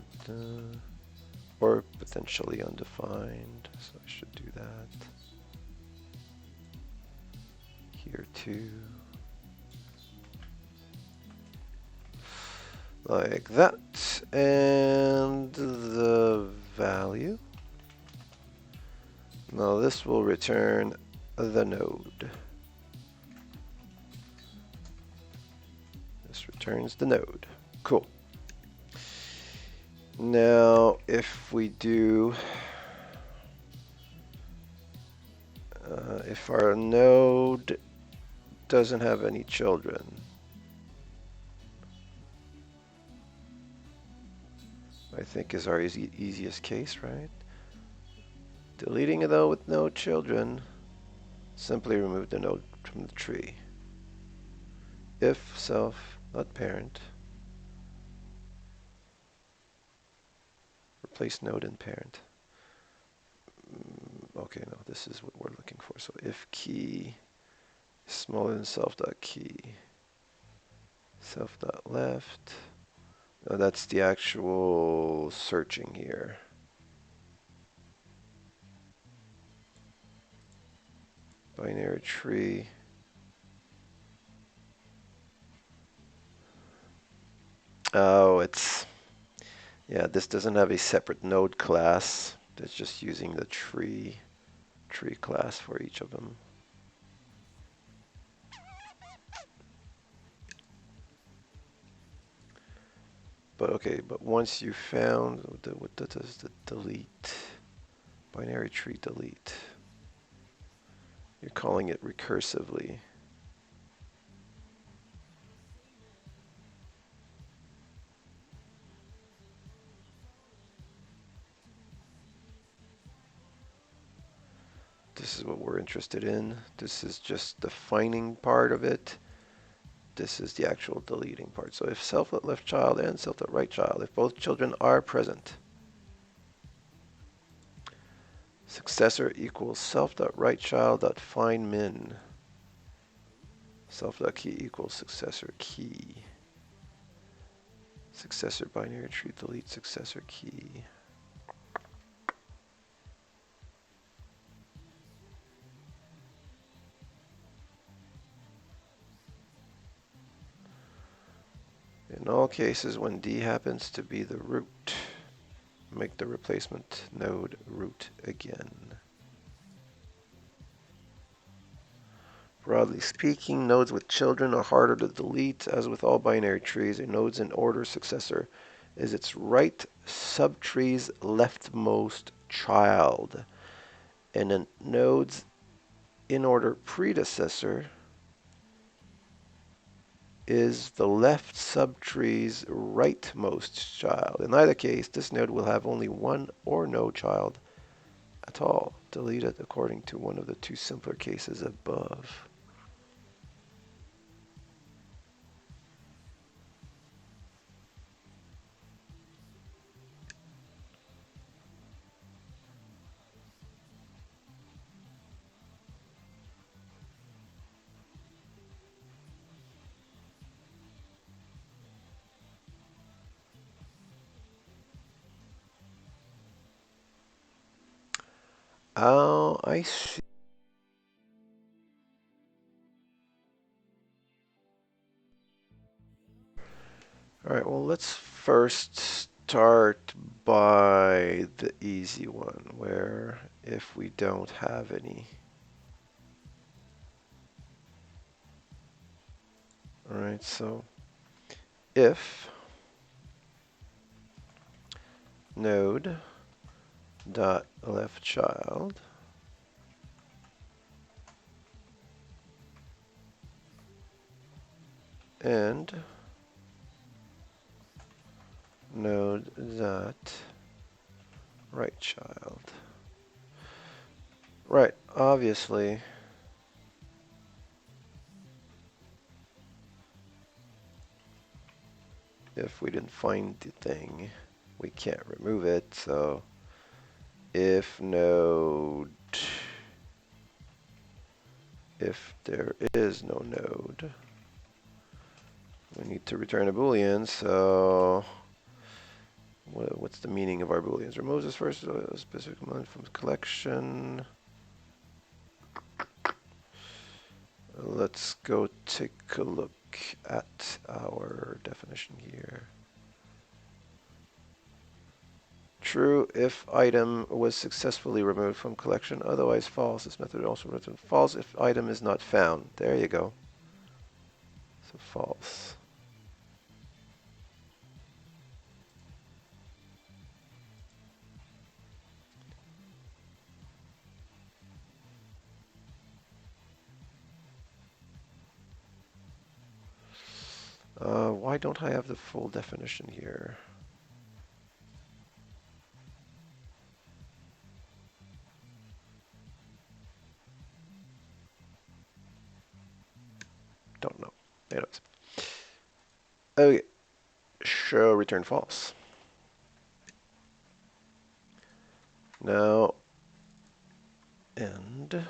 or potentially undefined. So I should do that here too. Like that. And the value. Now this will return the node. This returns the node. Cool. Now if we do, if our node doesn't have any children, I think is our easiest case, right? Deleting it though with no children, simply remove the node from the tree. If self, not parent, replace node and parent. Okay, no, this is what we're looking for. So if key is smaller than self dot key, self dot left. No, that's the actual searching here. Binary tree. Oh, it's, yeah, this doesn't have a separate node class. It's just using the tree class for each of them. But okay, but once you found, what does the delete, binary tree delete? You're calling it recursively. This is what we're interested in. This is just the finding part of it. This is the actual deleting part. So if self.left child and self.right child, if both children are present, successor equals self.right child.find min. Self.key equals successor key. Successor binary tree delete successor key. In all cases, when D happens to be the root, make the replacement node root again. Broadly speaking, nodes with children are harder to delete. As with all binary trees, a node's in order successor is its right subtree's leftmost child, and a node's in order predecessor is the left subtree's rightmost child. In either case, this node will have only one or no child at all. Delete it according to one of the two simpler cases above. Oh, I see. All right, well, let's first start by the easy one, where if we don't have any. All right, so if node dot left child and node dot right child. Right, obviously, if we didn't find the thing, we can't remove it. So if node, if there is no node, we need to return a boolean. So what's the meaning of our booleans? Removes this first specific element from the collection. Let's go take a look at our definition here. True if item was successfully removed from collection, otherwise false. This method also returns false if item is not found. There you go. So false. Why don't I have the full definition here? Don't know. Anyways. Okay. Show return false. Now, end.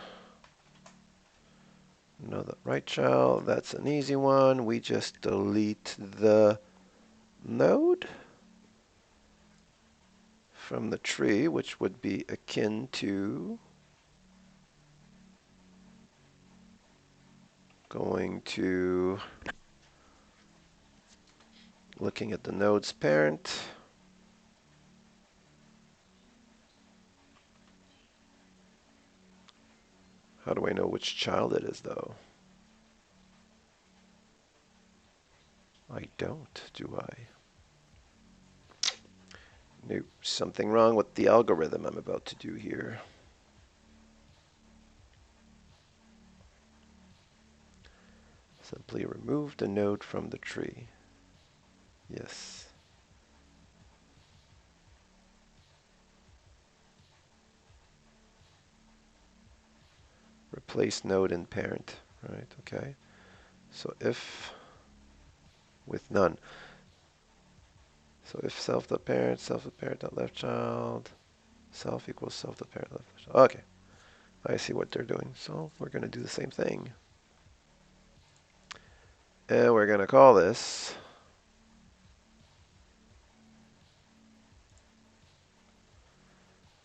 No, the right child, that's an easy one. We just delete the node from the tree, which would be akin to going to looking at the node's parent. How do I know which child it is, though? I don't, do I? Nope, something wrong with the algorithm I'm about to do here. Simply remove the node from the tree. Yes. Replace node in parent. Right, okay. So if with none. So if self.parent.left child, self equals self.parent left child. Okay, I see what they're doing. So we're going to do the same thing. And we're going to call this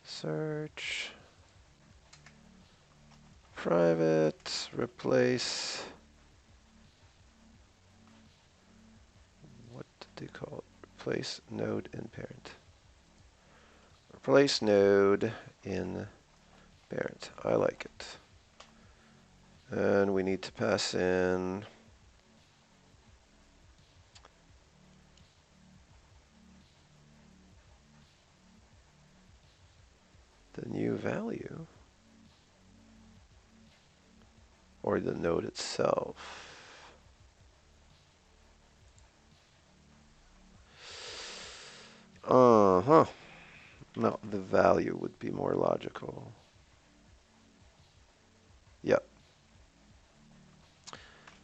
search private replace, what did they call it? Replace node in parent. Replace node in parent. I like it. And we need to pass in the new value or the node itself. Uh-huh. No, the value would be more logical. Yep.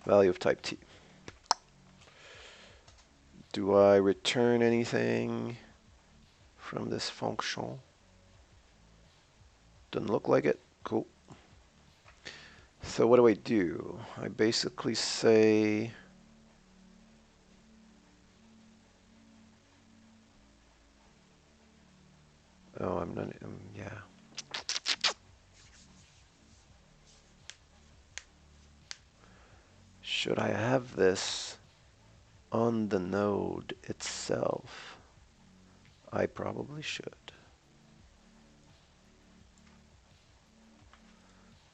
Value of type T. Do I return anything from this function? Doesn't look like it. Cool. So what do? I basically say oh, I'm not, yeah. should I have this on the node itself? I probably should.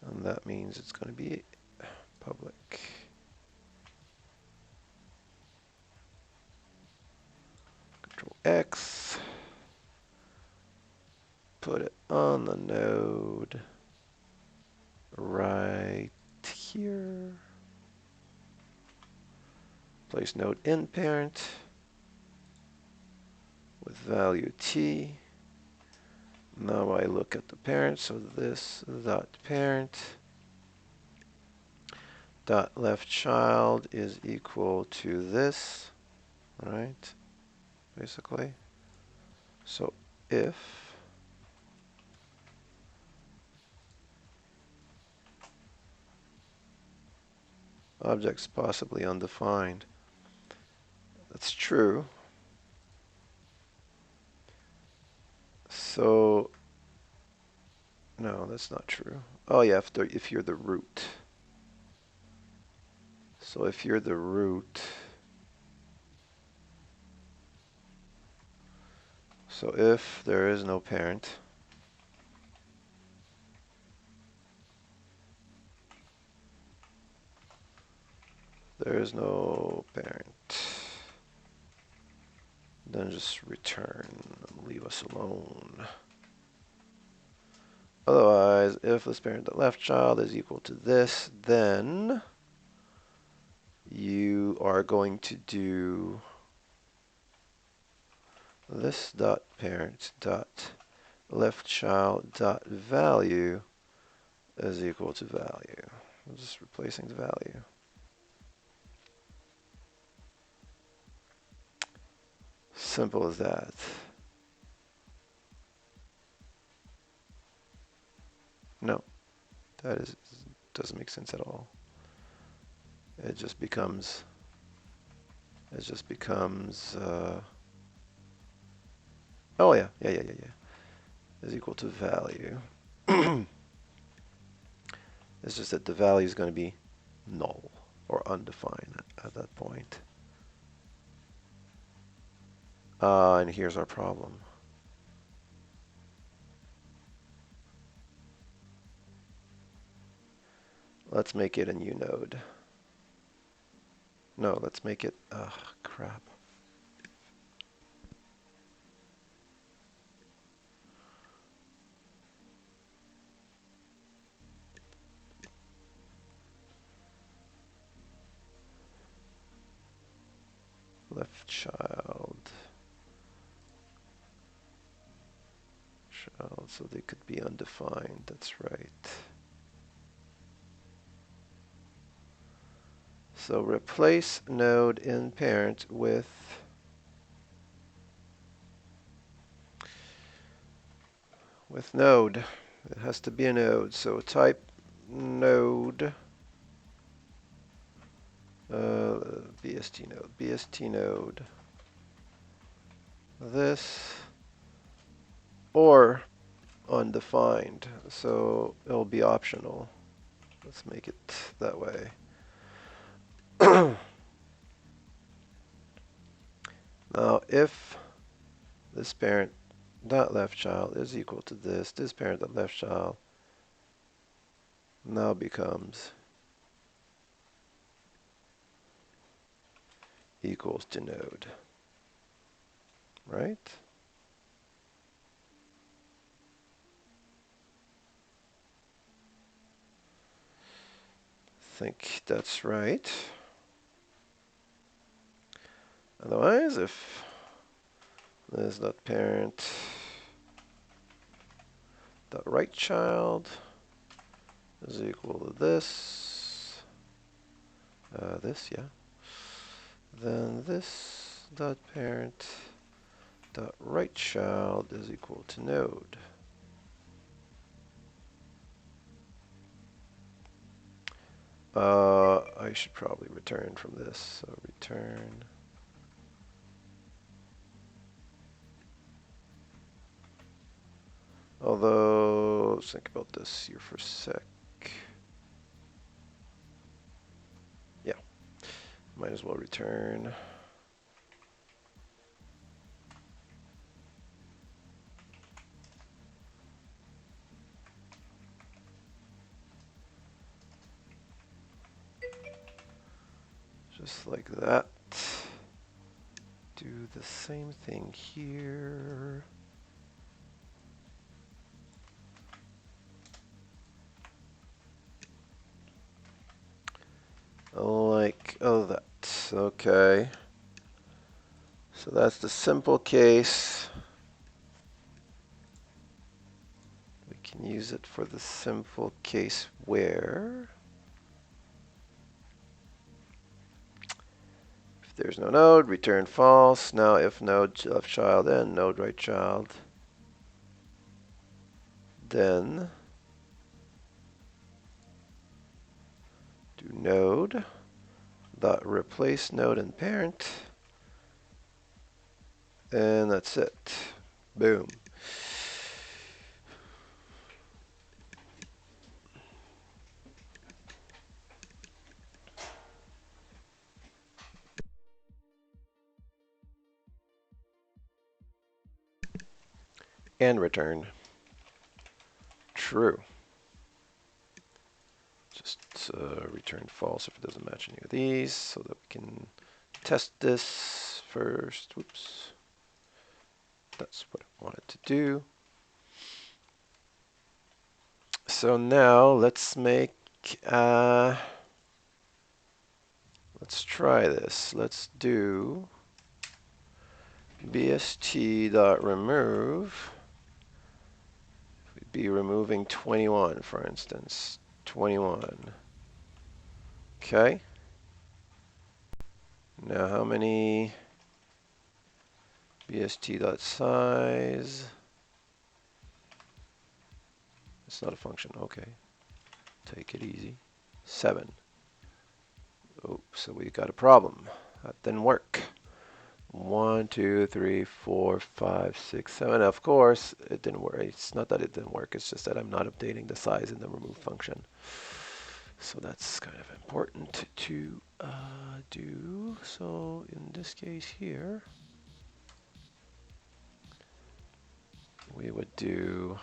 And that means it's going to be public. Control X. Put it on the node right here. Place node in parent with value t. Now I look at the parent, so this dot parent dot left child is equal to this, right? Basically. So if object's possibly undefined, that's true. So no, that's not true. Oh yeah, if you're the root. So if you're the root, so if there is no parent, there is no parent, then just return and leave us alone. Otherwise, if this parent dot left child is equal to this, then you are going to do this dot parent dot left child dot value is equal to value. I'm just replacing the value. Simple as that. No, that doesn't make sense at all. It just becomes oh yeah, is equal to value. It's just that the value is going to be null or undefined at that point. And here's our problem. Let's make it a new node. No, let's make it, crap. Left child, so they could be undefined, that's right. So replace node in parent with node. It has to be a node, so type node, BST node, this, or undefined, so it'll be optional. Let's make it that way. Now if this parent dot left child is equal to this parent dot left child now becomes equals to node, right? I think that's right. Otherwise, if this dot parent dot right child is equal to this, then this dot parent dot right child is equal to node. I should probably return from this, so return. Although, let's think about this here for a sec. Yeah, might as well return. Just like that. Do the same thing here. Like, oh, that. Okay. So that's the simple case. We can use it for the simple case where if there's no node, return false. Now if node left child and node right child, then do node dot replace node and parent, and that's it. Boom. And return true. Just return false if it doesn't match any of these, so that we can test this first. Whoops. That's what I wanted to do. So now let's make, let's try this. Let's do bst.remove. We'd be removing 21, for instance. 21. Okay. Now how many bst.size? It's not a function. Okay. Take it easy. 7. Oh, so we got a problem. That didn't work. 1, 2, 3, 4, 5, 6, 7. Of course, it didn't work. It's not that it didn't work. It's just that I'm not updating the size in the remove function. So that's kind of important to do. So in this case here, we would do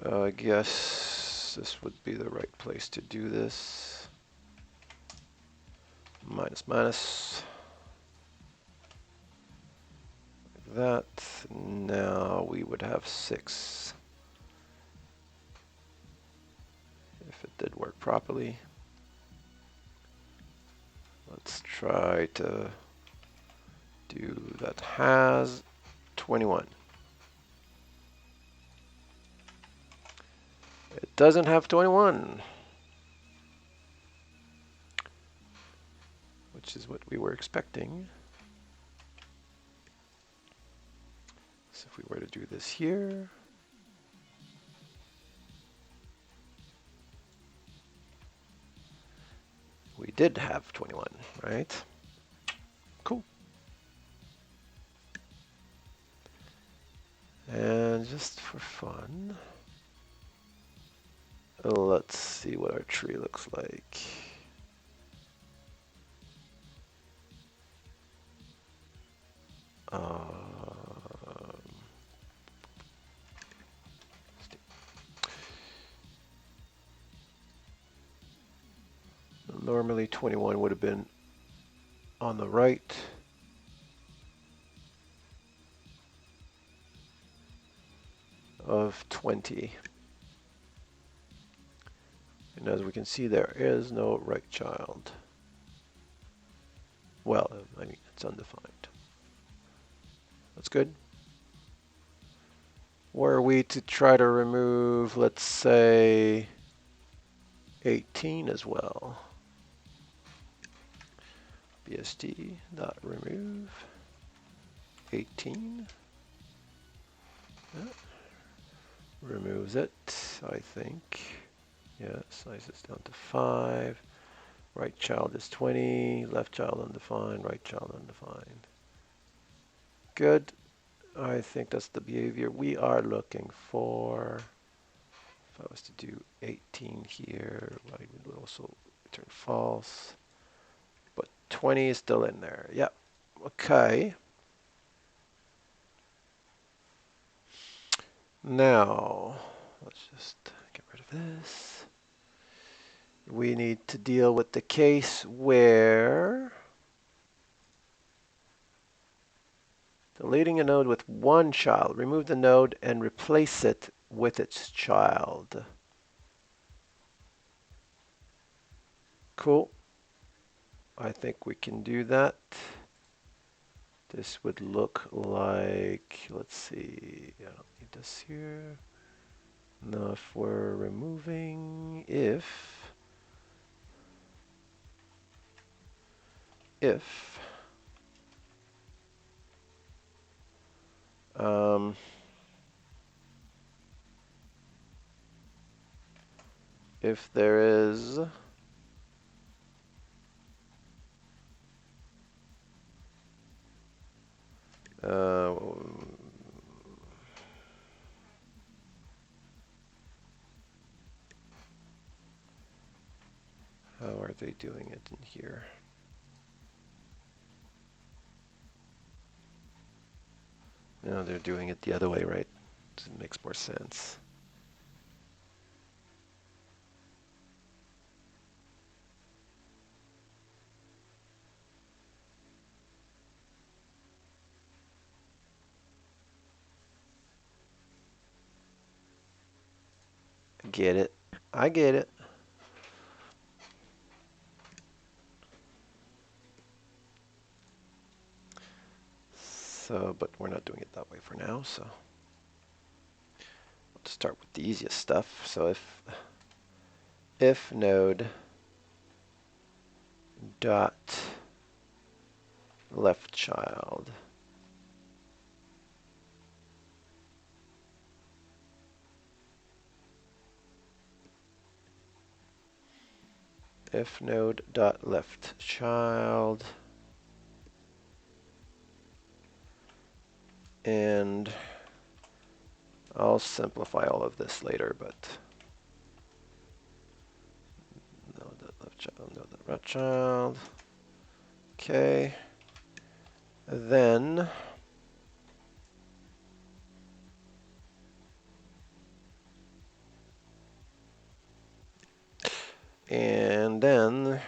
I guess this would be the right place to do this. Minus, minus. Like that. Now we would have 6. If it did work properly. Let's try to do that has 21. It doesn't have 21, which is what we were expecting. So if we were to do this here, we did have 21, right? Cool. And just for fun, let's see what our tree looks like. Normally 21 would have been on the right. Of 20. And as we can see, there is no right child. Well, I mean, it's undefined. That's good. Were we to try to remove, let's say, 18 as well. bst.remove 18. Yeah. Removes it, I think. Yeah, size is down to 5. Right child is 20. Left child undefined. Right child undefined. Good. I think that's the behavior we are looking for. If I was to do 18 here, I would also return false. But 20 is still in there. Yep. Okay. Now, let's just get rid of this. We need to deal with the case where deleting a node with one child. Remove the node and replace it with its child. Cool. I think we can do that. This would look like, let's see, I don't need this here. Now if we're removing, if um, if there is uh, how are they doing it in here? No, they're doing it the other way, right? It makes more sense. Get it. I get it. So, but we're not doing it that way for now, so let's start with the easiest stuff. So if node dot left child if node dot left child, and I'll simplify all of this later, but node dot left child, node dot right child. Okay. Then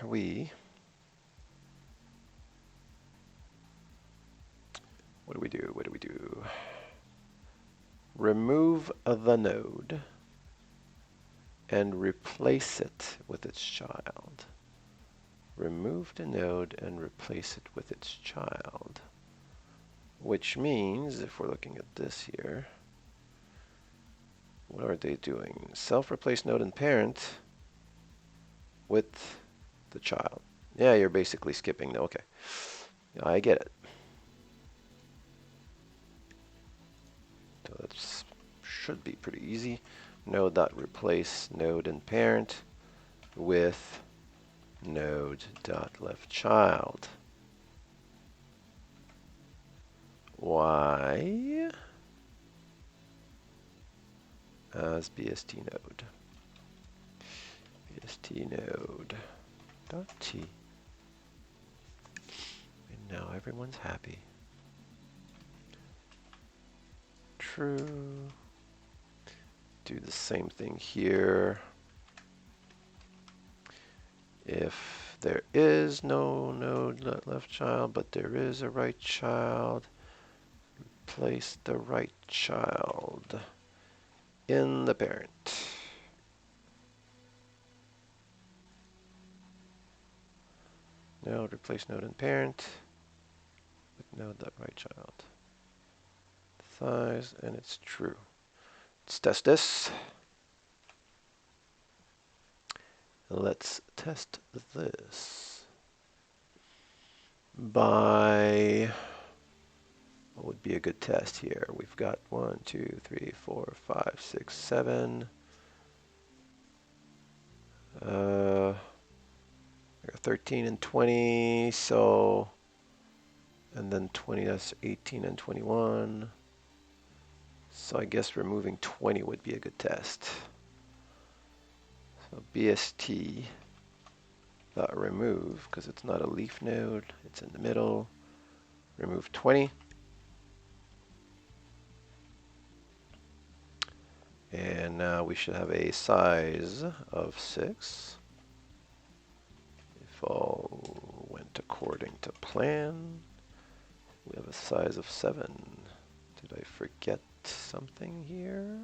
we what do we do? What do we do? Remove the node and replace it with its child. Remove the node and replace it with its child. Which means, if we're looking at this here, what are they doing? Self-replace node and parent with the child. Yeah, you're basically skipping. Okay, I get it. So that should be pretty easy. Node dot replace node and parent with node dot left child. Y as BST node. BST node dot T. And now everyone's happy. True. Do the same thing here. If there is no node left child, but there is a right child, place the right child in the parent. Node, replace node and parent with node dot right child. Size, and it's true. Let's test this. Let's test this by, what would be a good test here? We've got 1, 2, 3, 4, 5, 6, 7. I got 13 and 20, so, and then 20, that's 18 and 21. So I guess removing 20 would be a good test. So BST dot remove, because it's not a leaf node, it's in the middle. Remove 20. And now we should have a size of 6. If all went according to plan, we have a size of 7. Did I forget something here?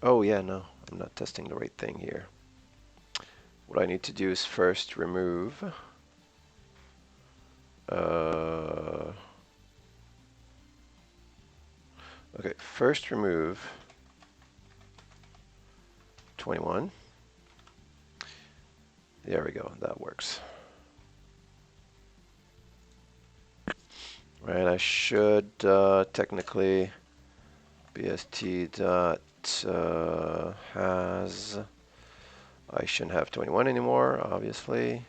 Oh yeah, no, I'm not testing the right thing here. What I need to do is first remove okay, first remove 21. There we go, that works. Right, I should technically BST dot has, I shouldn't have 21 anymore, obviously.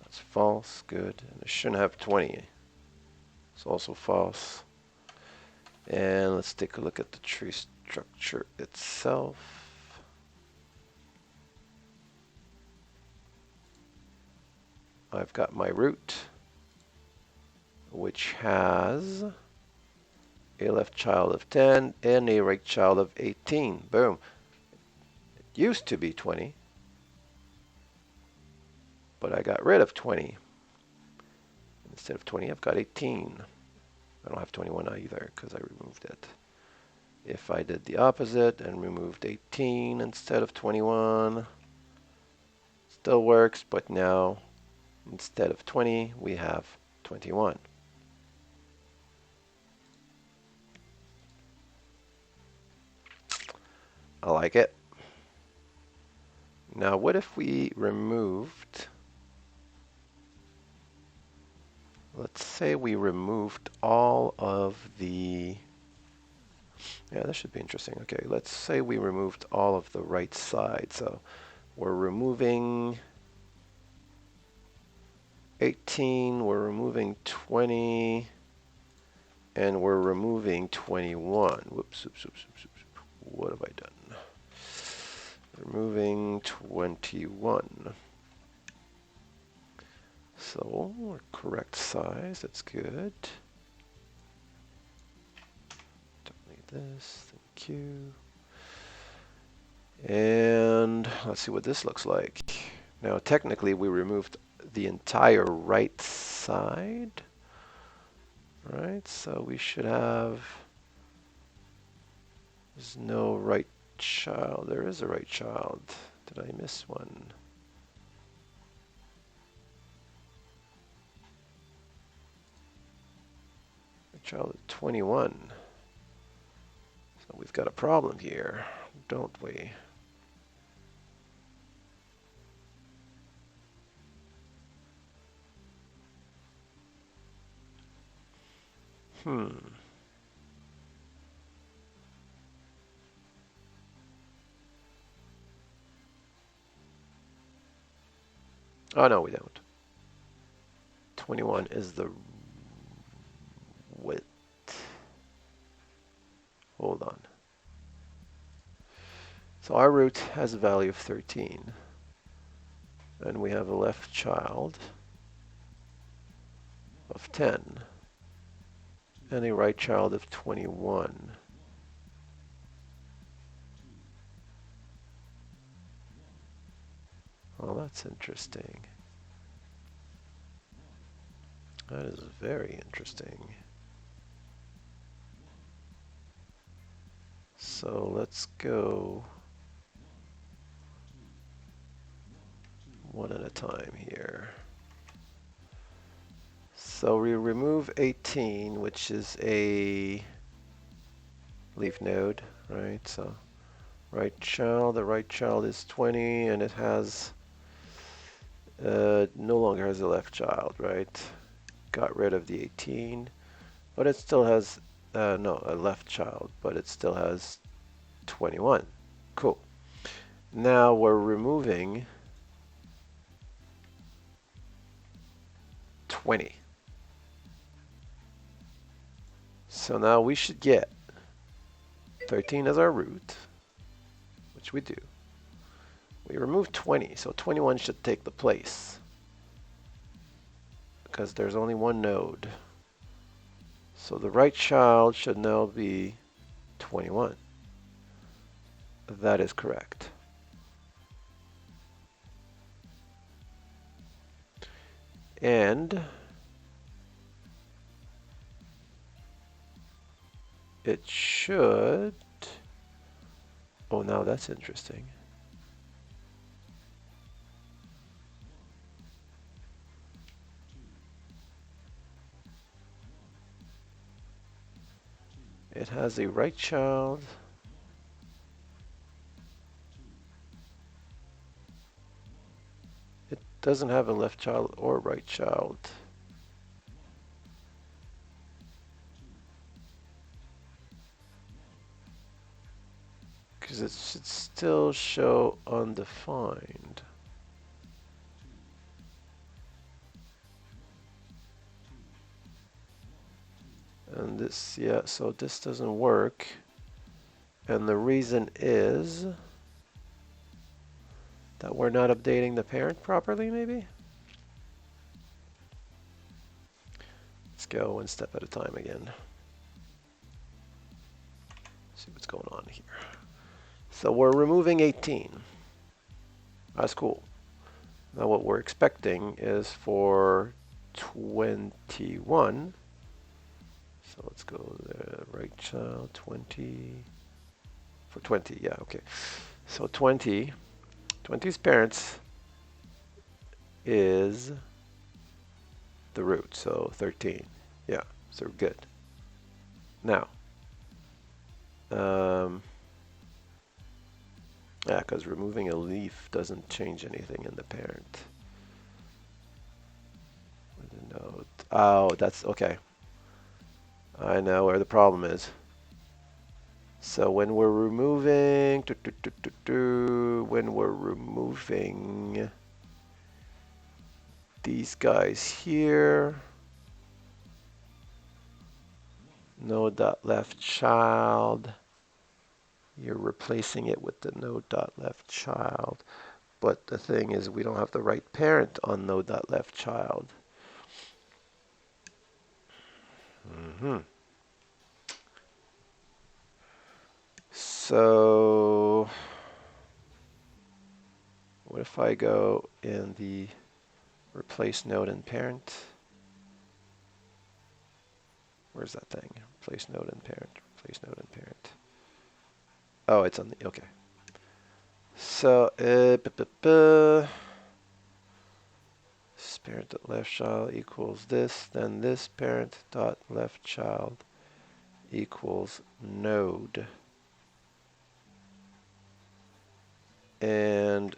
That's false, good. And I shouldn't have 20. It's also false. And let's take a look at the tree structure itself. I've got my root, which has a left child of 10 and a right child of 18. Boom. It used to be 20, but I got rid of 20. Instead of 20, I've got 18. I don't have 21 either because I removed it. If I did the opposite and removed 18 instead of 21, still works, but now instead of 20, we have 21. I like it. Now, what if we removed, let's say we removed all of the, yeah, this should be interesting. Okay, let's say we removed all of the right side. So we're removing 18, we're removing 20, and we're removing 21. Whoops, oops, oops, oops, oops. What have I done? Removing 21. So, we're correct size, that's good. Don't need this, thank you. And let's see what this looks like. Now, technically, we removed the entire right side. Right, so we should have, there's no right child. There is a right child. Did I miss one? Right child at 21. So we've got a problem here, don't we? Oh, no, we don't. 21 is the width. Hold on. So our root has a value of 13. And we have a left child of 10. And a right child of 21. Well, that's interesting. That is very interesting. So let's go one at a time here. So we remove 18, which is a leaf node, right? So right child, the right child is 20, and it has no longer has a left child, right? Got rid of the 18, but it still has no, a left child, but it still has 21. Cool. Now we're removing 20. So now we should get 13 as our root, which we do. We remove 20, so 21 should take the place because there's only one node. So the right child should now be 21. That is correct. And it should... Oh, now that's interesting. It has a right child. It doesn't have a left child or right child. Because it should still show undefined. And this, yeah, so this doesn't work. And the reason is that we're not updating the parent properly, maybe? Let's go one step at a time again. See what's going on here. So we're removing 18. That's cool. Now what we're expecting is for 21. So let's go the right child, 20. For 20, yeah, okay. So 20's parents is the root, so 13. Yeah, so we're good. Now, yeah, because removing a leaf doesn't change anything in the parent. Node. Oh, that's okay. I know where the problem is. So when we're removing, when we're removing these guys here, node dot left child, you're replacing it with the node dot left child. But the thing is, we don't have the right parent on node dot left child. So what if I go in the replace node and parent? Where's that thing? Replace node and parent, replace node and parent. Oh, it's on the, okay. So, parent dot left child equals this, then this parent dot left child equals node. And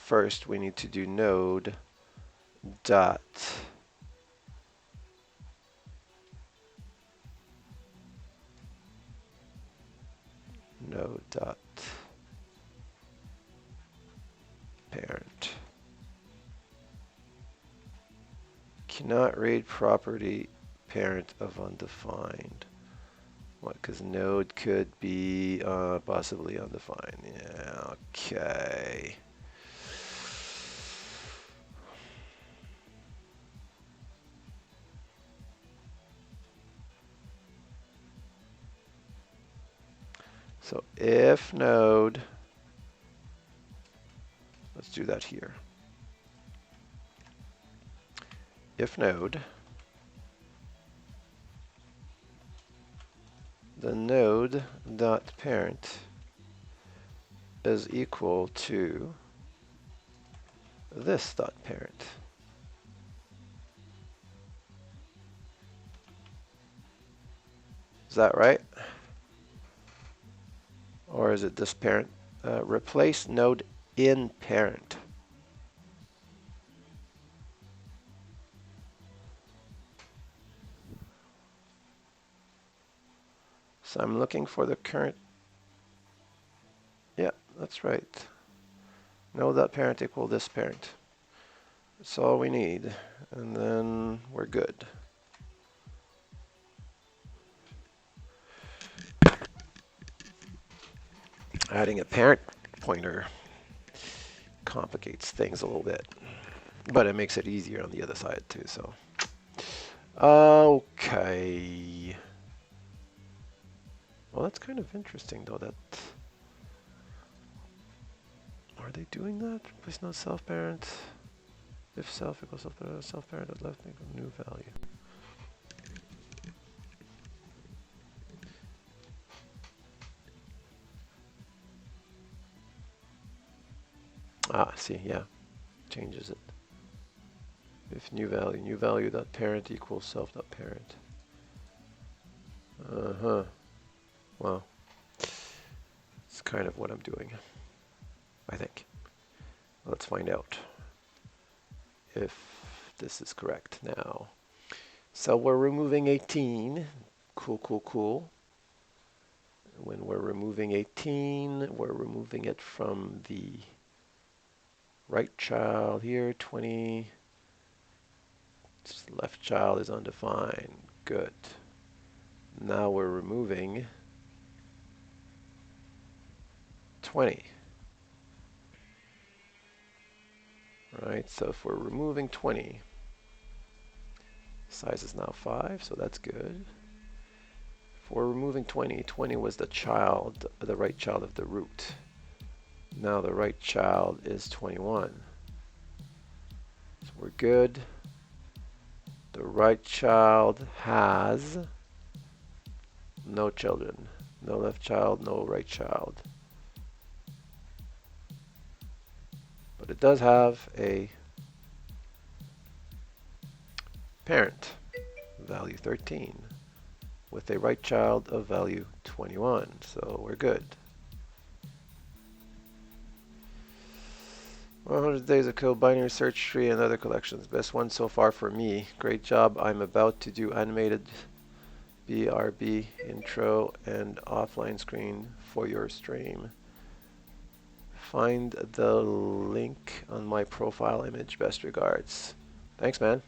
first we need to do node dot parent. Cannot read property parent of undefined. What? Because node could be possibly undefined. Yeah, okay. So if node, let's do that here. If node, the node dot parent is equal to this dot parent. Is that right? Or is it this parent? Replace node in parent. So I'm looking for the current. Yeah, that's right. Node that parent equal this parent. That's all we need. And then we're good. Adding a parent pointer complicates things a little bit, but it makes it easier on the other side too. So, okay. Well, that's kind of interesting though. That are they doing that? Replace no self parent. If self equals self parent at left equals new value. Ah, see, yeah, changes it. If new value dot parent equals self dot parent. Well, it's kind of what I'm doing, I think. Let's find out if this is correct now. So we're removing 18. Cool, cool, cool. When we're removing 18, we're removing it from the right child here, 20. Left child is undefined. Good. Now we're removing 20. Right, so if we're removing 20, size is now 5, so that's good. If we're removing 20, 20 was the child, the right child of the root. Now the right child is 21. So we're good. The right child has no children. No left child, no right child. But it does have a parent, value 13, with a right child of value 21. So we're good. 100 Days of Code, Binary Search Tree, and other collections. Best one so far for me. Great job. I'm about to do animated BRB intro and offline screen for your stream. Find the link on my profile image. Best regards. Thanks, man.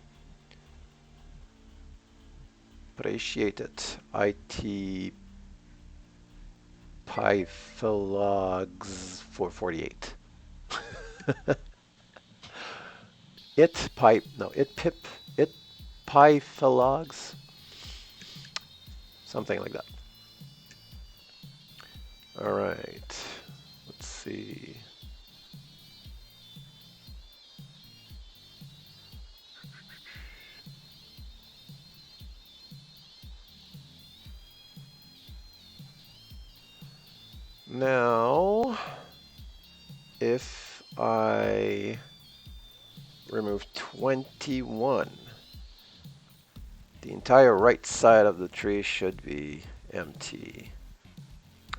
Appreciate it. IT Pythologs 448. It Pythologs, something like that. All right, let's see. Now, if I remove 21, the entire right side of the tree should be empty.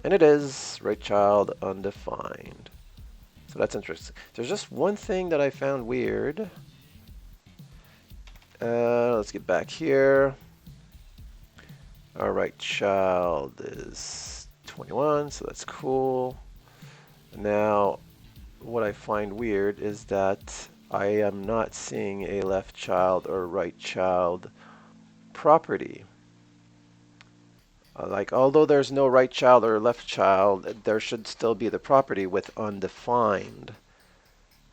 And it is, right child undefined. So that's interesting. There's just one thing that I found weird. Let's get back here. Our right child is 21, so that's cool. Now, what I find weird is that I am not seeing a left child or right child property. Like, although there's no right child or left child, there should still be the property with undefined.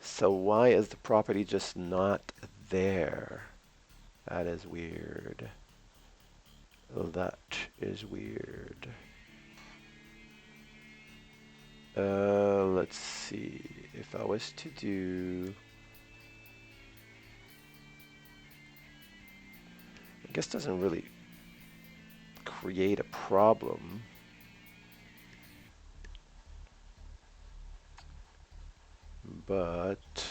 So why is the property just not there? That is weird. That is weird. Let's see. If I was to do... I guess it doesn't really create a problem. But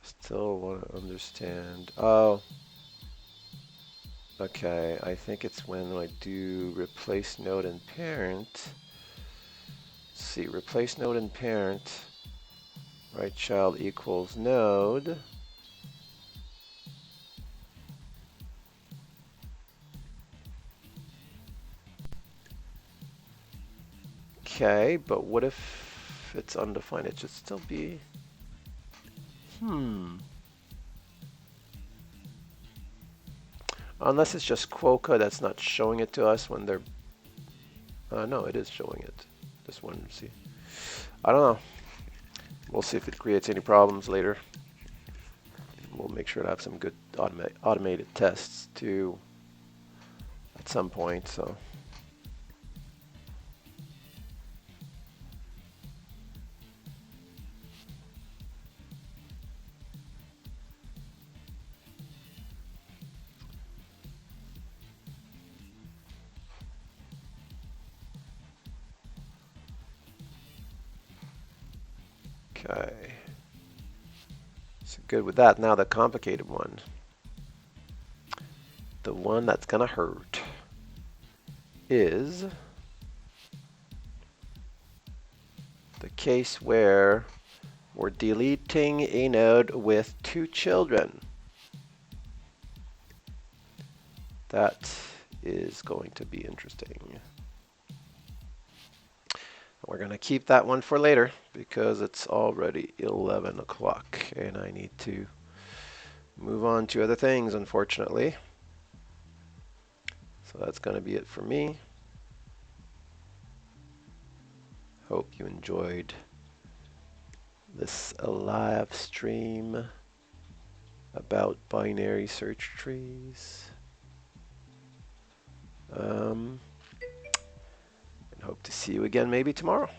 still want to understand. Oh, okay. I think it's when I do replace node and parent. Let's see, replace node and parent. Right child equals node. Okay, but what if if it's undefined, it should still be, unless it's just Quokka that's not showing it to us when they're, no, it is showing it. Just wanted to see. I don't know. We'll see if it creates any problems later. We'll make sure to have some good automated tests too at some point. So. Okay. So good with that. Now the complicated one. The one that's gonna hurt is the case where we're deleting a node with 2 children. That is going to be interesting. We're going to keep that one for later because it's already 11 o'clock and I need to move on to other things, unfortunately. So that's going to be it for me. Hope you enjoyed this live stream about binary search trees. And hope to see you again maybe tomorrow.